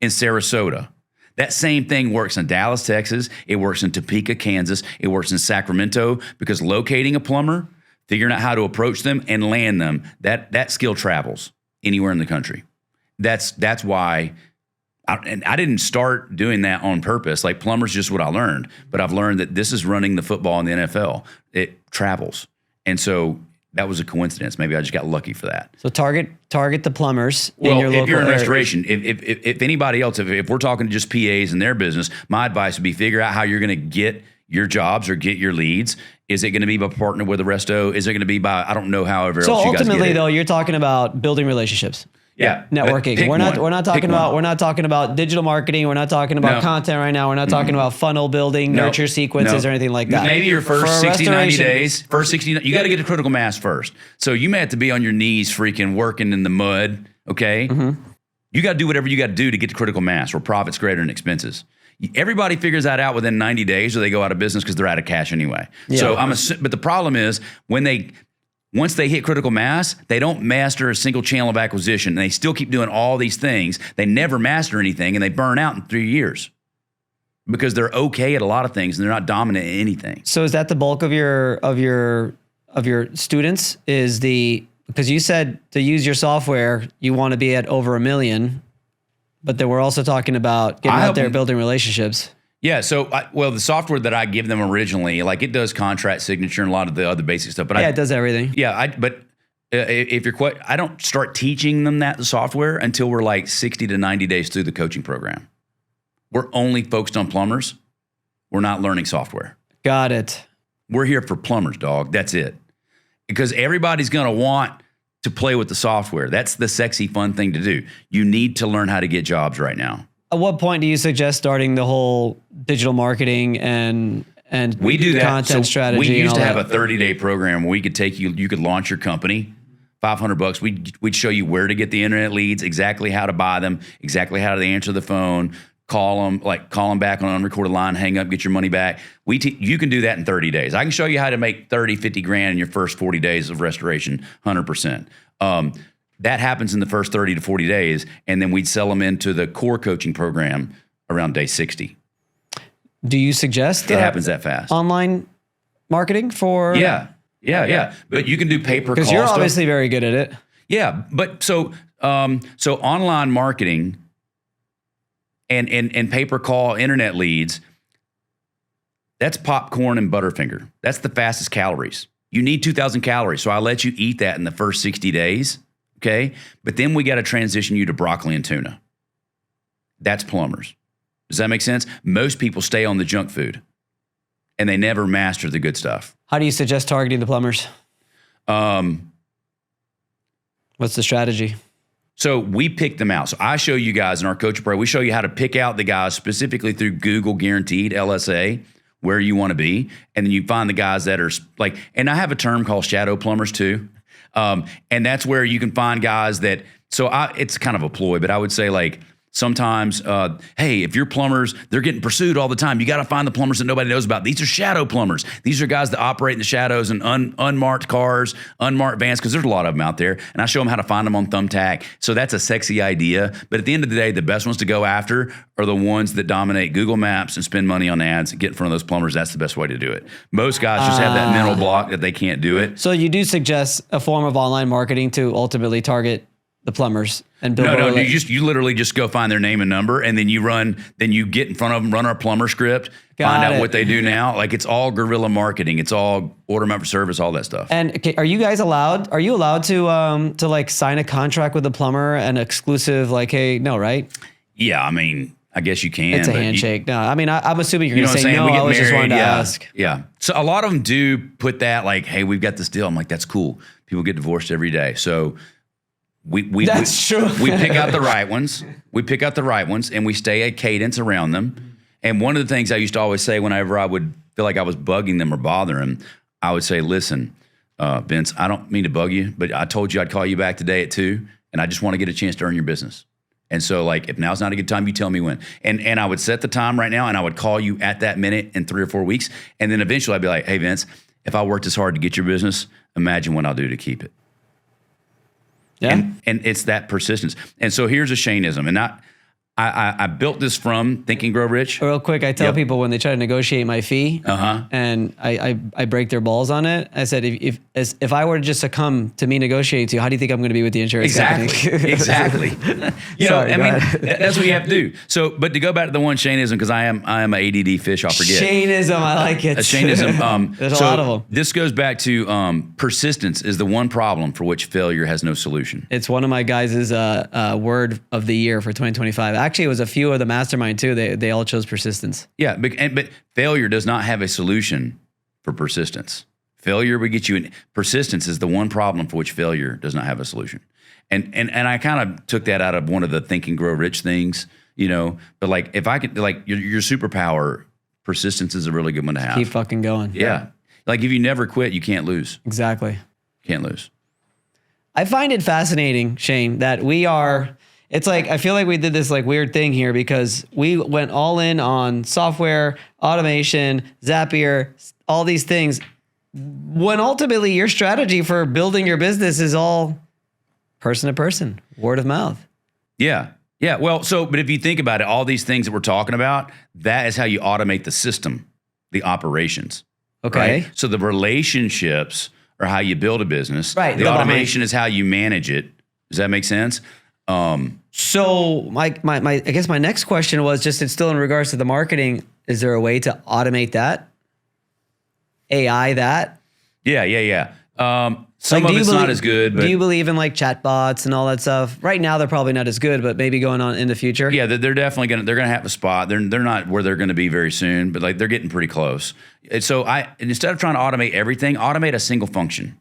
in Sarasota, that same thing works in Dallas, Texas. It works in Topeka, Kansas. It works in Sacramento, because locating a plumber, figuring out how to approach them and land them, that skill travels anywhere in the country. That's why, I didn't start doing that on purpose. Like, plumber's just what I learned, but I've learned that this is running the football in the NFL. It travels. And so that was a coincidence. Maybe I just got lucky for that. So target the plumbers in your local if you're in area. restoration, if anybody else, if we're talking to just PAs in their business, my advice would be figure out how you're going to get your jobs or get your leads. Is it going to be by partner with a resto? Is it going to be by, I don't know, however else you guys get it. So ultimately, though, you're talking about building relationships. Yeah, networking. We're not talking about digital marketing. We're not talking about content right now. We're not talking about funnel building, nurture sequences, or anything like that. Maybe your first 60, 90 days, you got to get to critical mass first. So you may have to be on your knees freaking working in the mud, okay? Mm-hmm. You got to do whatever you got to do to get to critical mass where profit's greater than expenses. Everybody figures that out within 90 days or they go out of business because they're out of cash anyway. Yeah. So but the problem is once they hit critical mass, they don't master a single channel of acquisition. They still keep doing all these things. They never master anything, and they burn out in 3 years because they're okay at a lot of things and they're not dominant in anything. So is that the bulk of your students? Because you said to use your software, you want to be at over 1 million, but then we're also talking about getting out there building relationships. Yeah, so the software that I give them originally, like, it does contract signature and a lot of the other basic stuff. But it does everything. Yeah, if you're I don't start teaching them the software until we're like 60 to 90 days through the coaching program. We're only focused on plumbers. We're not learning software. Got it. We're here for plumbers, dog. That's it. Because everybody's going to want to play with the software. That's the sexy, fun thing to do. You need to learn how to get jobs right now. At what point do you suggest starting the whole digital marketing and we do that content strategy? We used to have a 30-day program where we could take you could launch your company, $500. We'd show you where to get the internet leads, exactly how to buy them, exactly how to answer the phone, call them back on an unrecorded line, hang up, get your money back. You can do that in 30 days. I can show you how to make 30, 50 grand in your first 40 days of restoration, 100%. That happens in the first 30 to 40 days, and then we'd sell them into the core coaching program around day 60. Do you suggest it happens that fast? Online marketing for? Yeah. But you can do pay per call because you're obviously very good at it. Yeah, but so So online marketing and pay-per-call internet leads, that's popcorn and Butterfinger. That's the fastest calories. You need 2,000 calories. So I let you eat that in the first 60 days. Okay. But then we got to transition you to broccoli and tuna. That's plumbers. Does that make sense? Most people stay on the junk food and they never master the good stuff. How do you suggest targeting the plumbers? What's the strategy? So we pick them out. So I show you guys in our Coach Pro, we show you how to pick out the guys specifically through Google guaranteed LSA, where you want to be. And then you find the guys that are like, and I have a term called shadow plumbers too. And that's where you can find guys that, it's kind of a ploy, but I would say like, sometimes, hey, if you're plumbers, they're getting pursued all the time. You got to find the plumbers that nobody knows about. These are shadow plumbers. These are guys that operate in the shadows in unmarked cars, unmarked vans, because there's a lot of them out there. And I show them how to find them on Thumbtack. So that's a sexy idea. But at the end of the day, the best ones to go after are the ones that dominate Google Maps and spend money on ads and get in front of those plumbers. That's the best way to do it. Most guys just have that mental block that they can't do it. So you do suggest a form of online marketing to ultimately target the plumbers and build. No, you literally just go find their name and number, and then you get in front of them, run our plumber script, find out what they do now. Like it's all guerrilla marketing. It's all order them out for service, all that stuff. And okay, are you allowed to like sign a contract with the plumber, an exclusive, like, hey, no, right? Yeah, I mean, I guess you can. It's a handshake. No, I mean, I'm assuming you're going to say no. I was just wanting to ask. Yeah. So a lot of them do put that like, hey, we've got this deal. I'm like, that's cool. People get divorced every day. So That's true. We pick out the right ones. And we stay a cadence around them. And one of the things I used to always say whenever I would feel like I was bugging them or bothering them, I would say, listen, Vince, I don't mean to bug you, but I told you I'd call you back today at 2, and I just want to get a chance to earn your business. And so like, if now's not a good time, you tell me when. And I would set the time right now, and I would call you at that minute in 3 or 4 weeks. And then eventually I'd be like, hey, Vince, if I worked this hard to get your business, imagine what I'll do to keep it. Yeah. And it's that persistence. And so here's a Shaneism. And I built this from Think and Grow Rich. Real quick, I tell people when they try to negotiate my fee, and I break their balls on it. I said, if I were just to come to me negotiating to you, how do you think I'm going to be with the insurance company? Exactly. That's what you have to do. So, but to go back to the one Shaneism, because I am an ADD fish, I'll forget. Shaneism, I like it. A Shaneism. There's a lot of them. This goes back to persistence is the one problem for which failure has no solution. It's one of my guys' word of the year for 2025. Actually, it was a few of the mastermind too. They all chose persistence. Yeah, but failure does not have a solution for persistence. Failure would get you in. Persistence is the one problem for which failure does not have a solution. And I kind of took that out of one of the Think and Grow Rich things, But like, if I could, like your superpower, persistence is a really good one to have. Keep fucking going. Yeah. Like if you never quit, you can't lose. Exactly. Can't lose. I find it fascinating, Shane, that it's like, I feel like we did this like weird thing here because we went all in on software, automation, Zapier, all these things, when ultimately your strategy for building your business is all person to person, word of mouth. Yeah. Yeah. Well, but if you think about it, all these things that we're talking about, that is how you automate the system, the operations. Okay. Right? So the relationships are how you build a business. Right. The automation is how you manage it. Does that make sense? So I guess my next question was just, it's still in regards to the marketing. Is there a way to automate that? AI that? Yeah. Some of it's not as good. But do you believe in like chatbots and all that stuff? Right now, they're probably not as good, but maybe going on in the future. Yeah, they're definitely they're gonna have a spot. They're not where they're gonna be very soon, but like they're getting pretty close. And so instead of trying to automate everything, automate a single function,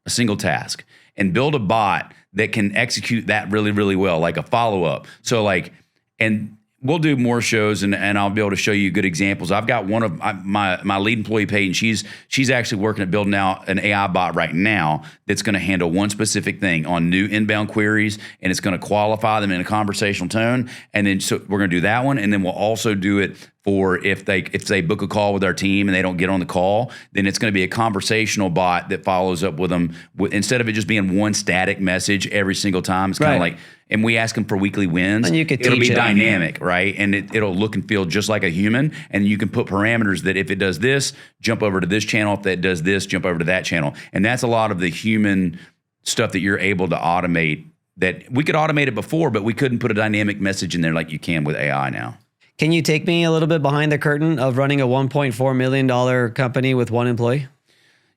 a single task, and build a bot that can execute that really, really well, like a follow-up. So like, and we'll do more shows and I'll be able to show you good examples. I've got one of my lead employee, Peyton. She's actually working at building out an AI bot right now that's going to handle one specific thing on new inbound queries, and it's going to qualify them in a conversational tone. And then so we're going to do that one, and then we'll also do it for if they book a call with our team and they don't get on the call, then it's going to be a conversational bot that follows up with them. Instead of it just being one static message every single time, it's kind of like, and we ask them for weekly wins. And you could it'll be teach it. dynamic, right? And it'll look and feel just like a human. And you can put parameters that if it does this, jump over to this channel. If that does this, jump over to that channel. And that's a lot of the human stuff that you're able to automate that we could automate it before, but we couldn't put a dynamic message in there like you can with AI now. Can you take me a little bit behind the curtain of running a $1.4 million company with one employee?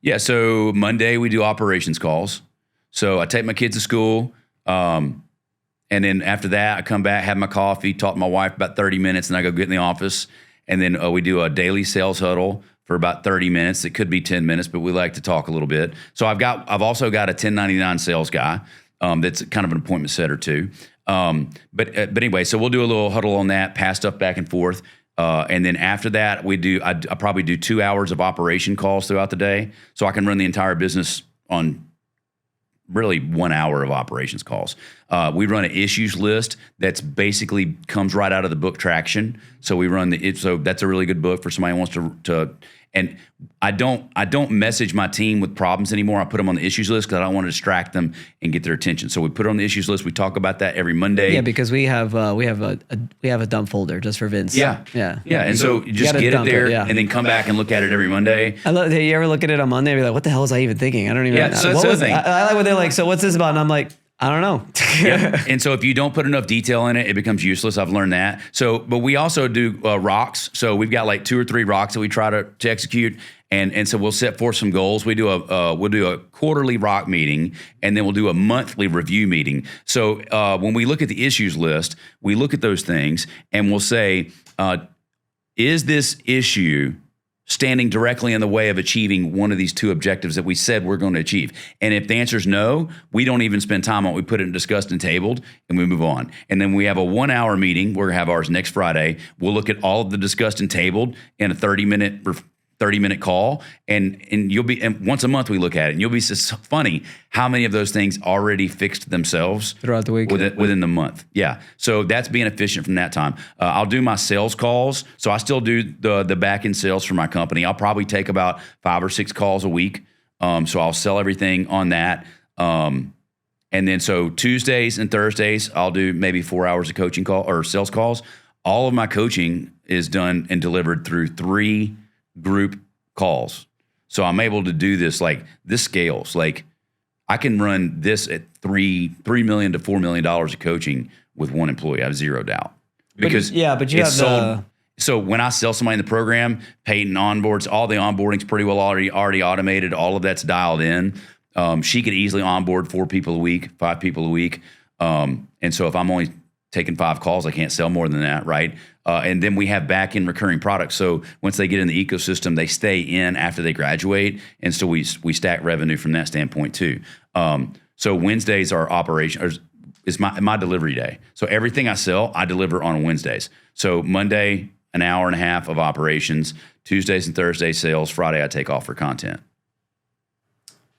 Yeah. So Monday we do operations calls. So I take my kids to school. And then after that, I come back, have my coffee, talk to my wife about 30 minutes, and I go get in the office. And then we do a daily sales huddle for about 30 minutes. It could be 10 minutes, but we like to talk a little bit. So I've also got a 1099 sales guy that's kind of an appointment setter too. But anyway, so we'll do a little huddle on that, pass stuff back and forth. And then after that, I probably do 2 hours of operation calls throughout the day. So I can run the entire business on really 1 hour of operations calls. We run an issues list that's basically comes right out of the book Traction. So we run so that's a really good book for somebody who wants to and I don't message my team with problems anymore. I put them on the issues list because I don't want to distract them and get their attention. So we put it on the issues list. We talk about that every Monday. Yeah, because we have a dump folder just for Vince. Yeah. And so you just get it there and then come back and look at it every Monday. You ever look at it on Monday and be like, what the hell was I even thinking? I don't even know. Yeah, so that's the thing. I like when they're like, so what's this about? And I'm like, I don't know. Yeah. And so if you don't put enough detail in it, it becomes useless. I've learned that. So, but we also do rocks. So we've got like 2 or 3 rocks that we try to execute. And so we'll set forth some goals. We'll do a quarterly rock meeting, and then we'll do a monthly review meeting. So when we look at the issues list, we look at those things and we'll say, is this issue standing directly in the way of achieving one of these 2 objectives that we said we're going to achieve? And if the answer is no, we don't even spend time on it. We put it in discussed and tabled, and we move on. And then we have a 1-hour meeting. We're going to have ours next Friday. We'll look at all of the discussed and tabled in a 30-minute call, and once a month we look at it, and you'll be so funny how many of those things already fixed themselves throughout the week within the month. Yeah, so that's being efficient from that time. I'll do my sales calls, so I still do the back end sales for my company. I'll probably take about 5 or 6 calls a week. So I'll sell everything on that. And then so Tuesdays and Thursdays I'll do maybe 4 hours of coaching call or sales calls. All of my coaching is done and delivered through 3 group calls. So I'm able to do this, like this scales. Like I can run this at $3 million to $4 million of coaching with one employee. I have zero doubt. Because but you have sold. So when I sell somebody in the program, Peyton onboards, all the onboarding's pretty well already automated. All of that's dialed in. She could easily onboard 4 people a week, 5 people a week. And so if I'm only taking 5 calls, I can't sell more than that, right? And then we have back-end recurring products. So once they get in the ecosystem, they stay in after they graduate. And so we stack revenue from that standpoint too. So Wednesdays are is my delivery day. So everything I sell, I deliver on Wednesdays. So Monday, an hour and a half of operations. Tuesdays and Thursdays sales. Friday, I take off for content.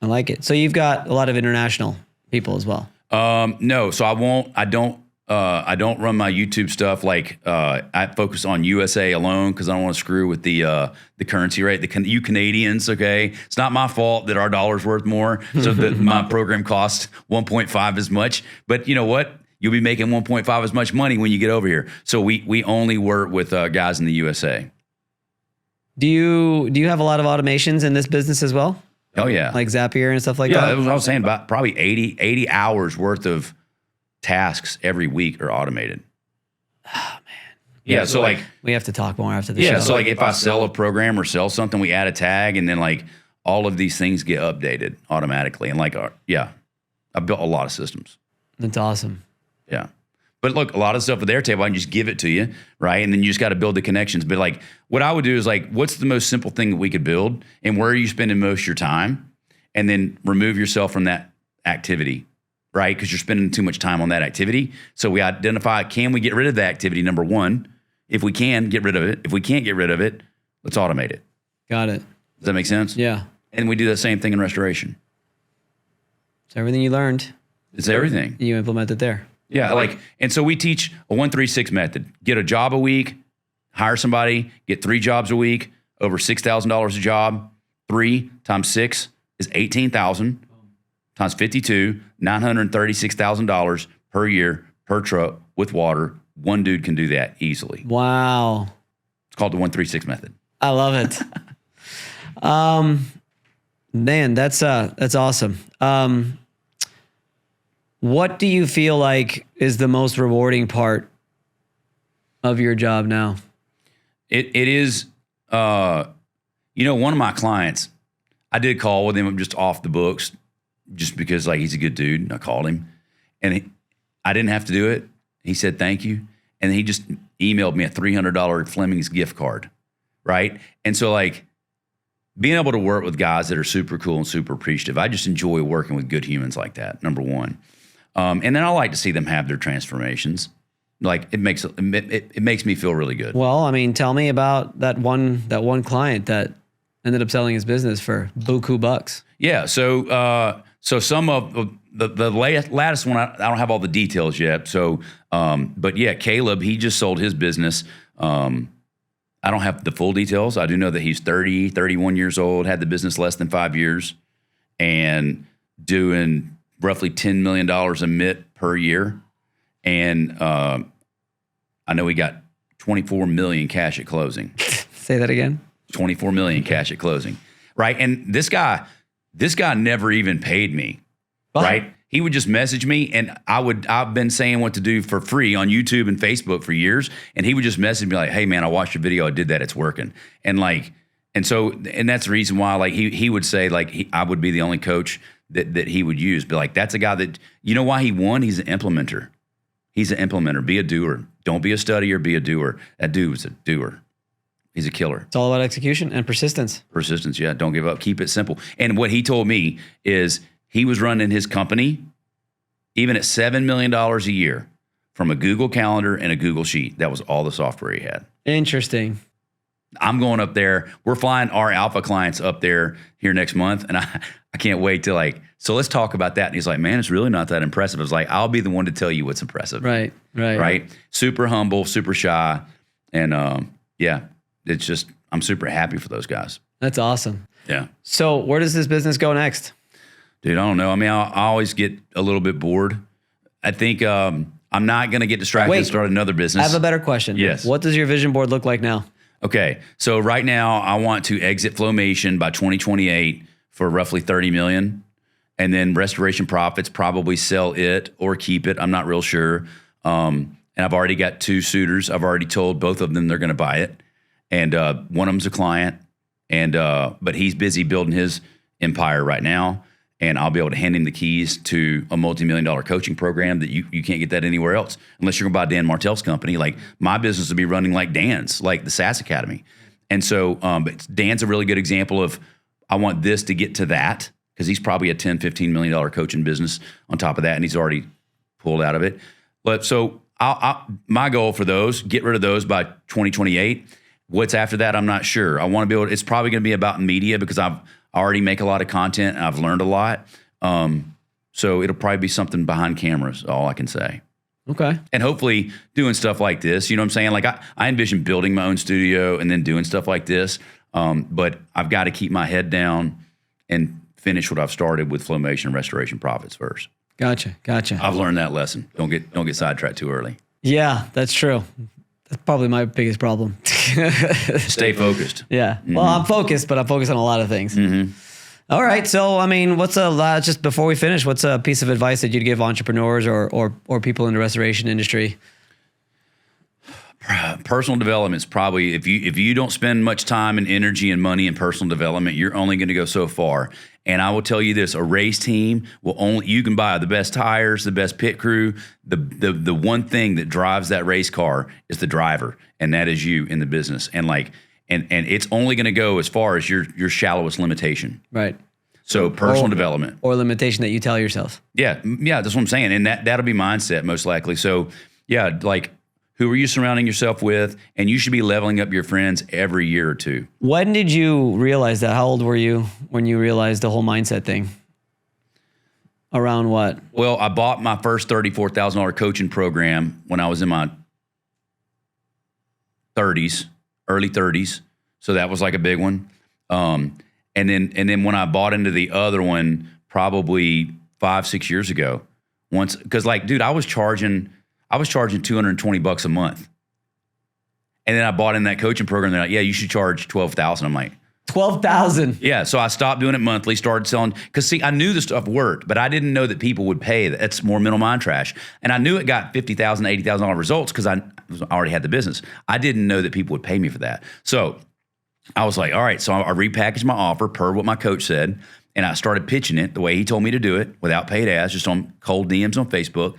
I like it. So you've got a lot of international people as well. No, so I don't run my YouTube stuff like I focus on USA alone because I don't want to screw with the currency rate. You Canadians, okay? It's not my fault that our dollar's worth more, so that my program costs 1.5 as much. But you know what? You'll be making 1.5 as much money when you get over here. So we only work with guys in the USA. Do you have a lot of automations in this business as well? Oh yeah, like Zapier and stuff like that. Yeah, that was what I was saying. About probably 80 hours worth of tasks every week are automated. Oh man. Yeah, so like we have to talk more after the show. Yeah, so like if I sell a program or sell something, we add a tag, and then like all of these things get updated automatically. And like I built a lot of systems. That's awesome. Yeah. But look, a lot of stuff with AirTable, I can just give it to you, right? And then you just got to build the connections. But like what I would do is like, what's the most simple thing that we could build, and where are you spending most of your time? And then remove yourself from that activity, right? Because you're spending too much time on that activity. So we identify, can we get rid of the activity, number one? If we can, get rid of it. If we can't get rid of it, let's automate it. Got it. Does that make sense? Yeah. And we do the same thing in restoration. It's everything you learned. It's everything. You implement it there. Yeah, and so we teach a 1-3-6 method. Get a job a week, hire somebody, get 3 jobs a week, over $6,000 a job. 3 times 6 is $18,000 times 52, $936,000 per year per truck with water. One dude can do that easily. Wow. It's called the 1-3-6 method. I love it. Man, that's awesome. What do you feel like is the most rewarding part of your job now? It is, one of my clients, I did call with him just off the books just because like he's a good dude. I called him and I didn't have to do it. He said, thank you. And he just emailed me a $300 Fleming's gift card. Right. And so like being able to work with guys that are super cool and super appreciative, I just enjoy working with good humans like that. Number one. And then I like to see them have their transformations. Like it makes me feel really good. Well, I mean, tell me about that one client that ended up selling his business for buku bucks. Yeah. So some of the latest one, I don't have all the details yet. So, but yeah, Caleb, he just sold his business. I don't have the full details. I do know that he's 31 years old, had the business less than 5 years, and doing roughly $10 million a MIT per year. And I know he got 24 million cash at closing. Say that again. 24 million cash at closing. Right. And this guy never even paid me. What? Right. He would just message me, and I've been saying what to do for free on YouTube and Facebook for years. And he would just message me like, hey man, I watched your video. I did that. It's working. And that's the reason why like he would say like I would be the only coach that he would use. But like, that's a guy that, you know why he won? He's an implementer. He's an implementer. Be a doer. Don't be a studier, be a doer. That dude was a doer. He's a killer. It's all about execution and persistence. Persistence, yeah. Don't give up. Keep it simple. And what he told me is he was running his company even at $7 million a year from a Google Calendar and a Google Sheet. That was all the software he had. Interesting. I'm going up there. We're flying our alpha clients up there here next month. And I can't wait to so let's talk about that. And he's like, man, it's really not that impressive. I was like, I'll be the one to tell you what's impressive. Right. Super humble, super shy. And yeah, it's just, I'm super happy for those guys. That's awesome. Yeah. So where does this business go next? Dude, I don't know. I mean, I always get a little bit bored. I think I'm not going to get distracted and start another business. I have a better question. Yes. What does your vision board look like now? Okay. So right now I want to exit Flowmation by 2028 for roughly 30 million. And then Restoration Profits, probably sell it or keep it. I'm not real sure. And I've already got 2 suitors. I've already told both of them they're going to buy it. And one of them's a client, but he's busy building his empire right now. And I'll be able to hand him the keys to a multi-million-dollar coaching program that you can't get that anywhere else unless you're going to buy Dan Martell's company. Like my business will be running like Dan's, like the SaaS Academy. And so, but Dan's a really good example of I want this to get to that because he's probably a $10, $15 million coaching business on top of that, and he's already pulled out of it. But so my goal for those, get rid of those by 2028. What's after that, I'm not sure. I want to be able. It's probably going to be about media because I already make a lot of content and I've learned a lot. So it'll probably be something behind cameras, all I can say. Okay. And hopefully doing stuff like this, you know what I'm saying? Like I envision building my own studio and then doing stuff like this. But I've got to keep my head down and finish what I've started with Flowmation and Restoration Profits first. Gotcha. I've learned that lesson. Don't get sidetracked too early. Yeah, that's true. That's probably my biggest problem. Stay focused. Yeah. Mm-hmm. Well, I'm focused, but I'm focused on a lot of things. Mm-hmm. All right. So, I mean, just before we finish, what's a piece of advice that you'd give entrepreneurs or people in the restoration industry? Personal development is probably, if you don't spend much time and energy and money in personal development, you're only going to go so far. And I will tell you this, a race team you can buy the best tires, the best pit crew. The one thing that drives that race car is the driver, and that is you in the business. And and it's only going to go as far as your shallowest limitation. Right. So personal development. Or limitation that you tell yourself. Yeah, that's what I'm saying. And that'll be mindset most likely. So yeah, who are you surrounding yourself with? And you should be leveling up your friends every year or two. When did you realize that? How old were you when you realized the whole mindset thing? Around what? Well, I bought my first $34,000 coaching program when I was in my 30s, early 30s. So that was like a big one. And then when I bought into the other one, probably 5-6 years ago, because dude, I was charging $220 a month. And then I bought in that coaching program. They're like, yeah, you should charge $12,000. I'm like, 12,000. Yeah, so I stopped doing it monthly, started selling, because see, I knew the stuff worked, but I didn't know that people would pay. That's more mental mind trash. And I knew it got $50,000, $80,000 results because I already had the business. I didn't know that people would pay me for that. So I was like, all right, so I repackaged my offer per what my coach said, and I started pitching it the way he told me to do it without paid ads, just on cold DMs on Facebook.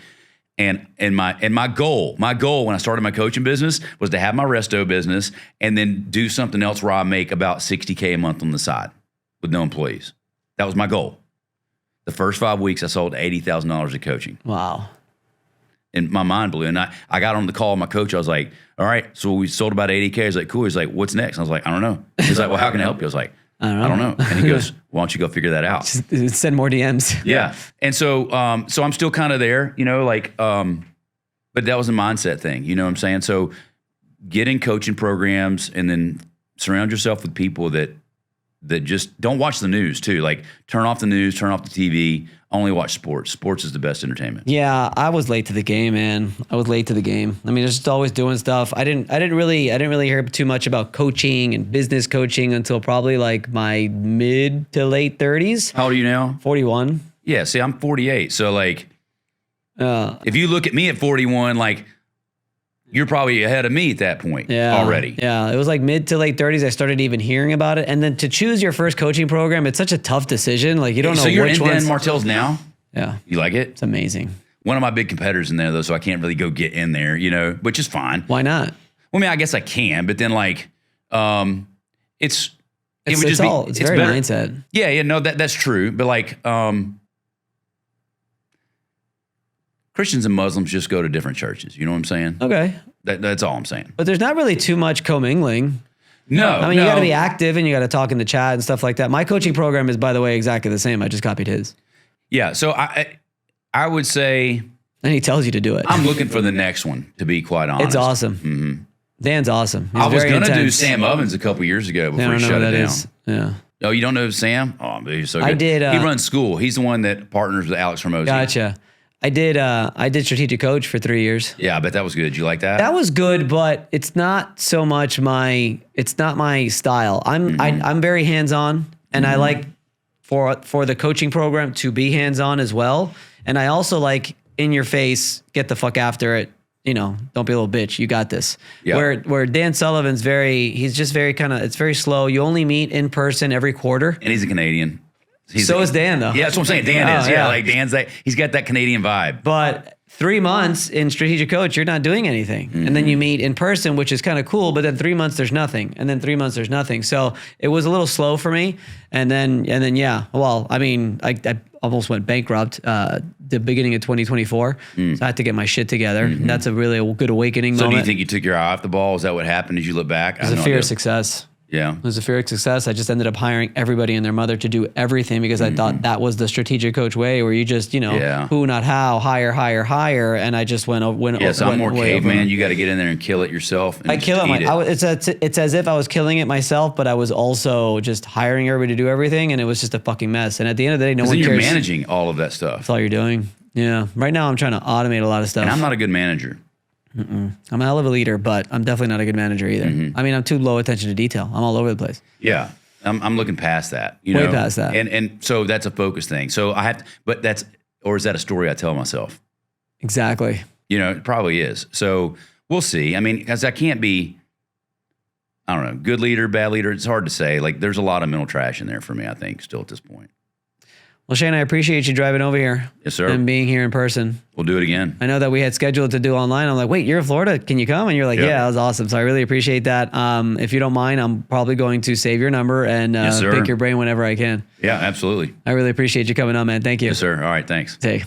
And my goal when I started my coaching business was to have my resto business and then do something else where I make about $60K a month on the side with no employees. That was my goal. The first 5 weeks, I sold $80,000 of coaching. Wow. And my mind blew. And I got on the call with my coach. I was like, all right, so we sold about 80K. I was like, cool. He's like, what's next? I was like, I don't know. He's like, well, how can I help you? I was like, I don't know. And he goes, why don't you go figure that out? Just send more DMs. Yeah. And so I'm still kind of there, like, but that was a mindset thing, you know what I'm saying? So get in coaching programs and then surround yourself with people that just don't watch the news too. Like turn off the news, turn off the TV, only watch sports. Sports is the best entertainment. Yeah, I was late to the game, man. I was late to the game. I mean, just always doing stuff. I didn't really hear too much about coaching and business coaching until probably like my mid to late 30s. How old are you now? 41. Yeah, see, I'm 48. So like, if you look at me at 41, like you're probably ahead of me at that point already. Yeah, it was like mid to late 30s. I started even hearing about it. And then to choose your first coaching program, it's such a tough decision. Like you don't know which ones. So you're in Dan Martell's now? Yeah. You like it? It's amazing. One of my big competitors in there though, so I can't really go get in there, which is fine. Why not? Well, I mean, I guess I can, but then like, it's very mindset. Yeah, no, that's true. But like, Christians and Muslims just go to different churches. You know what I'm saying? Okay. That's all I'm saying. But there's not really too much commingling. No. I mean, you got to be active and you got to talk in the chat and stuff like that. My coaching program is, by the way, exactly the same. I just copied his. Yeah. So I would say. And he tells you to do it. I'm looking for the next one, to be quite honest. It's awesome. Mm-hmm. Dan's awesome. I was going to do Sam Ovens a couple years ago before he shut it down. Yeah. Oh, you don't know Sam? Oh, he's so good. I did. He runs school. He's the one that partners with Alex Hormozi. Gotcha. I did strategic coach for 3 years. Yeah, I bet that was good. Did you like that? That was good, but it's not so much it's not my style. I'm very hands-on, and I like for the coaching program to be hands-on as well. And I also like in your face, get the fuck after it. Don't be a little bitch. You got this. Yep. Where Dan Sullivan's he's just very it's very slow. You only meet in person every quarter. And he's a Canadian. So is Dan though. Yeah, that's what I'm saying. Dan is. Yeah, like Dan's he's got that Canadian vibe. But 3 months in strategic coach, you're not doing anything. Mm-hmm. And then you meet in person, which is kind of cool, but then 3 months there's nothing. And then 3 months there's nothing. So it was a little slow for me. And then yeah. Well, I mean, I almost went bankrupt the beginning of 2024. So I had to get my shit together. Mm-hmm. That's a really good awakening moment. So do you think you took your eye off the ball? Is that what happened as you look back? It was a fear of success. Yeah. It was a fear of success. I just ended up hiring everybody and their mother to do everything because I thought that was the strategic coach way where you just, who, not how, hire. And I just went. Yeah, so I'm more caveman. You got to get in there and kill it yourself. I kill it. It's as if I was killing it myself, but I was also just hiring everybody to do everything. And it was just a fucking mess. And at the end of the day, no one cares. You're managing all of that stuff. That's all you're doing. Yeah. Right now I'm trying to automate a lot of stuff. And I'm not a good manager. I'm a hell of a leader, but I'm definitely not a good manager either. I mean, I'm too low attention to detail. I'm all over the place. Yeah. I'm looking past that. Way past that. And so that's a focus thing. So I have to, but or is that a story I tell myself? Exactly. It probably is. So we'll see. I mean, because I can't be, I don't know, good leader, bad leader. It's hard to say. Like there's a lot of mental trash in there for me, I think, still at this point. Well, Shane, I appreciate you driving over here. Yes, sir. And being here in person. We'll do it again. I know that we had scheduled to do online. I'm like, wait, you're in Florida? Can you come? And you're like, yeah, that was awesome. So I really appreciate that. If you don't mind, I'm probably going to save your number and pick your brain whenever I can. Yeah, absolutely. I really appreciate you coming on, man. Thank you. Yes, sir. All right, thanks. Take.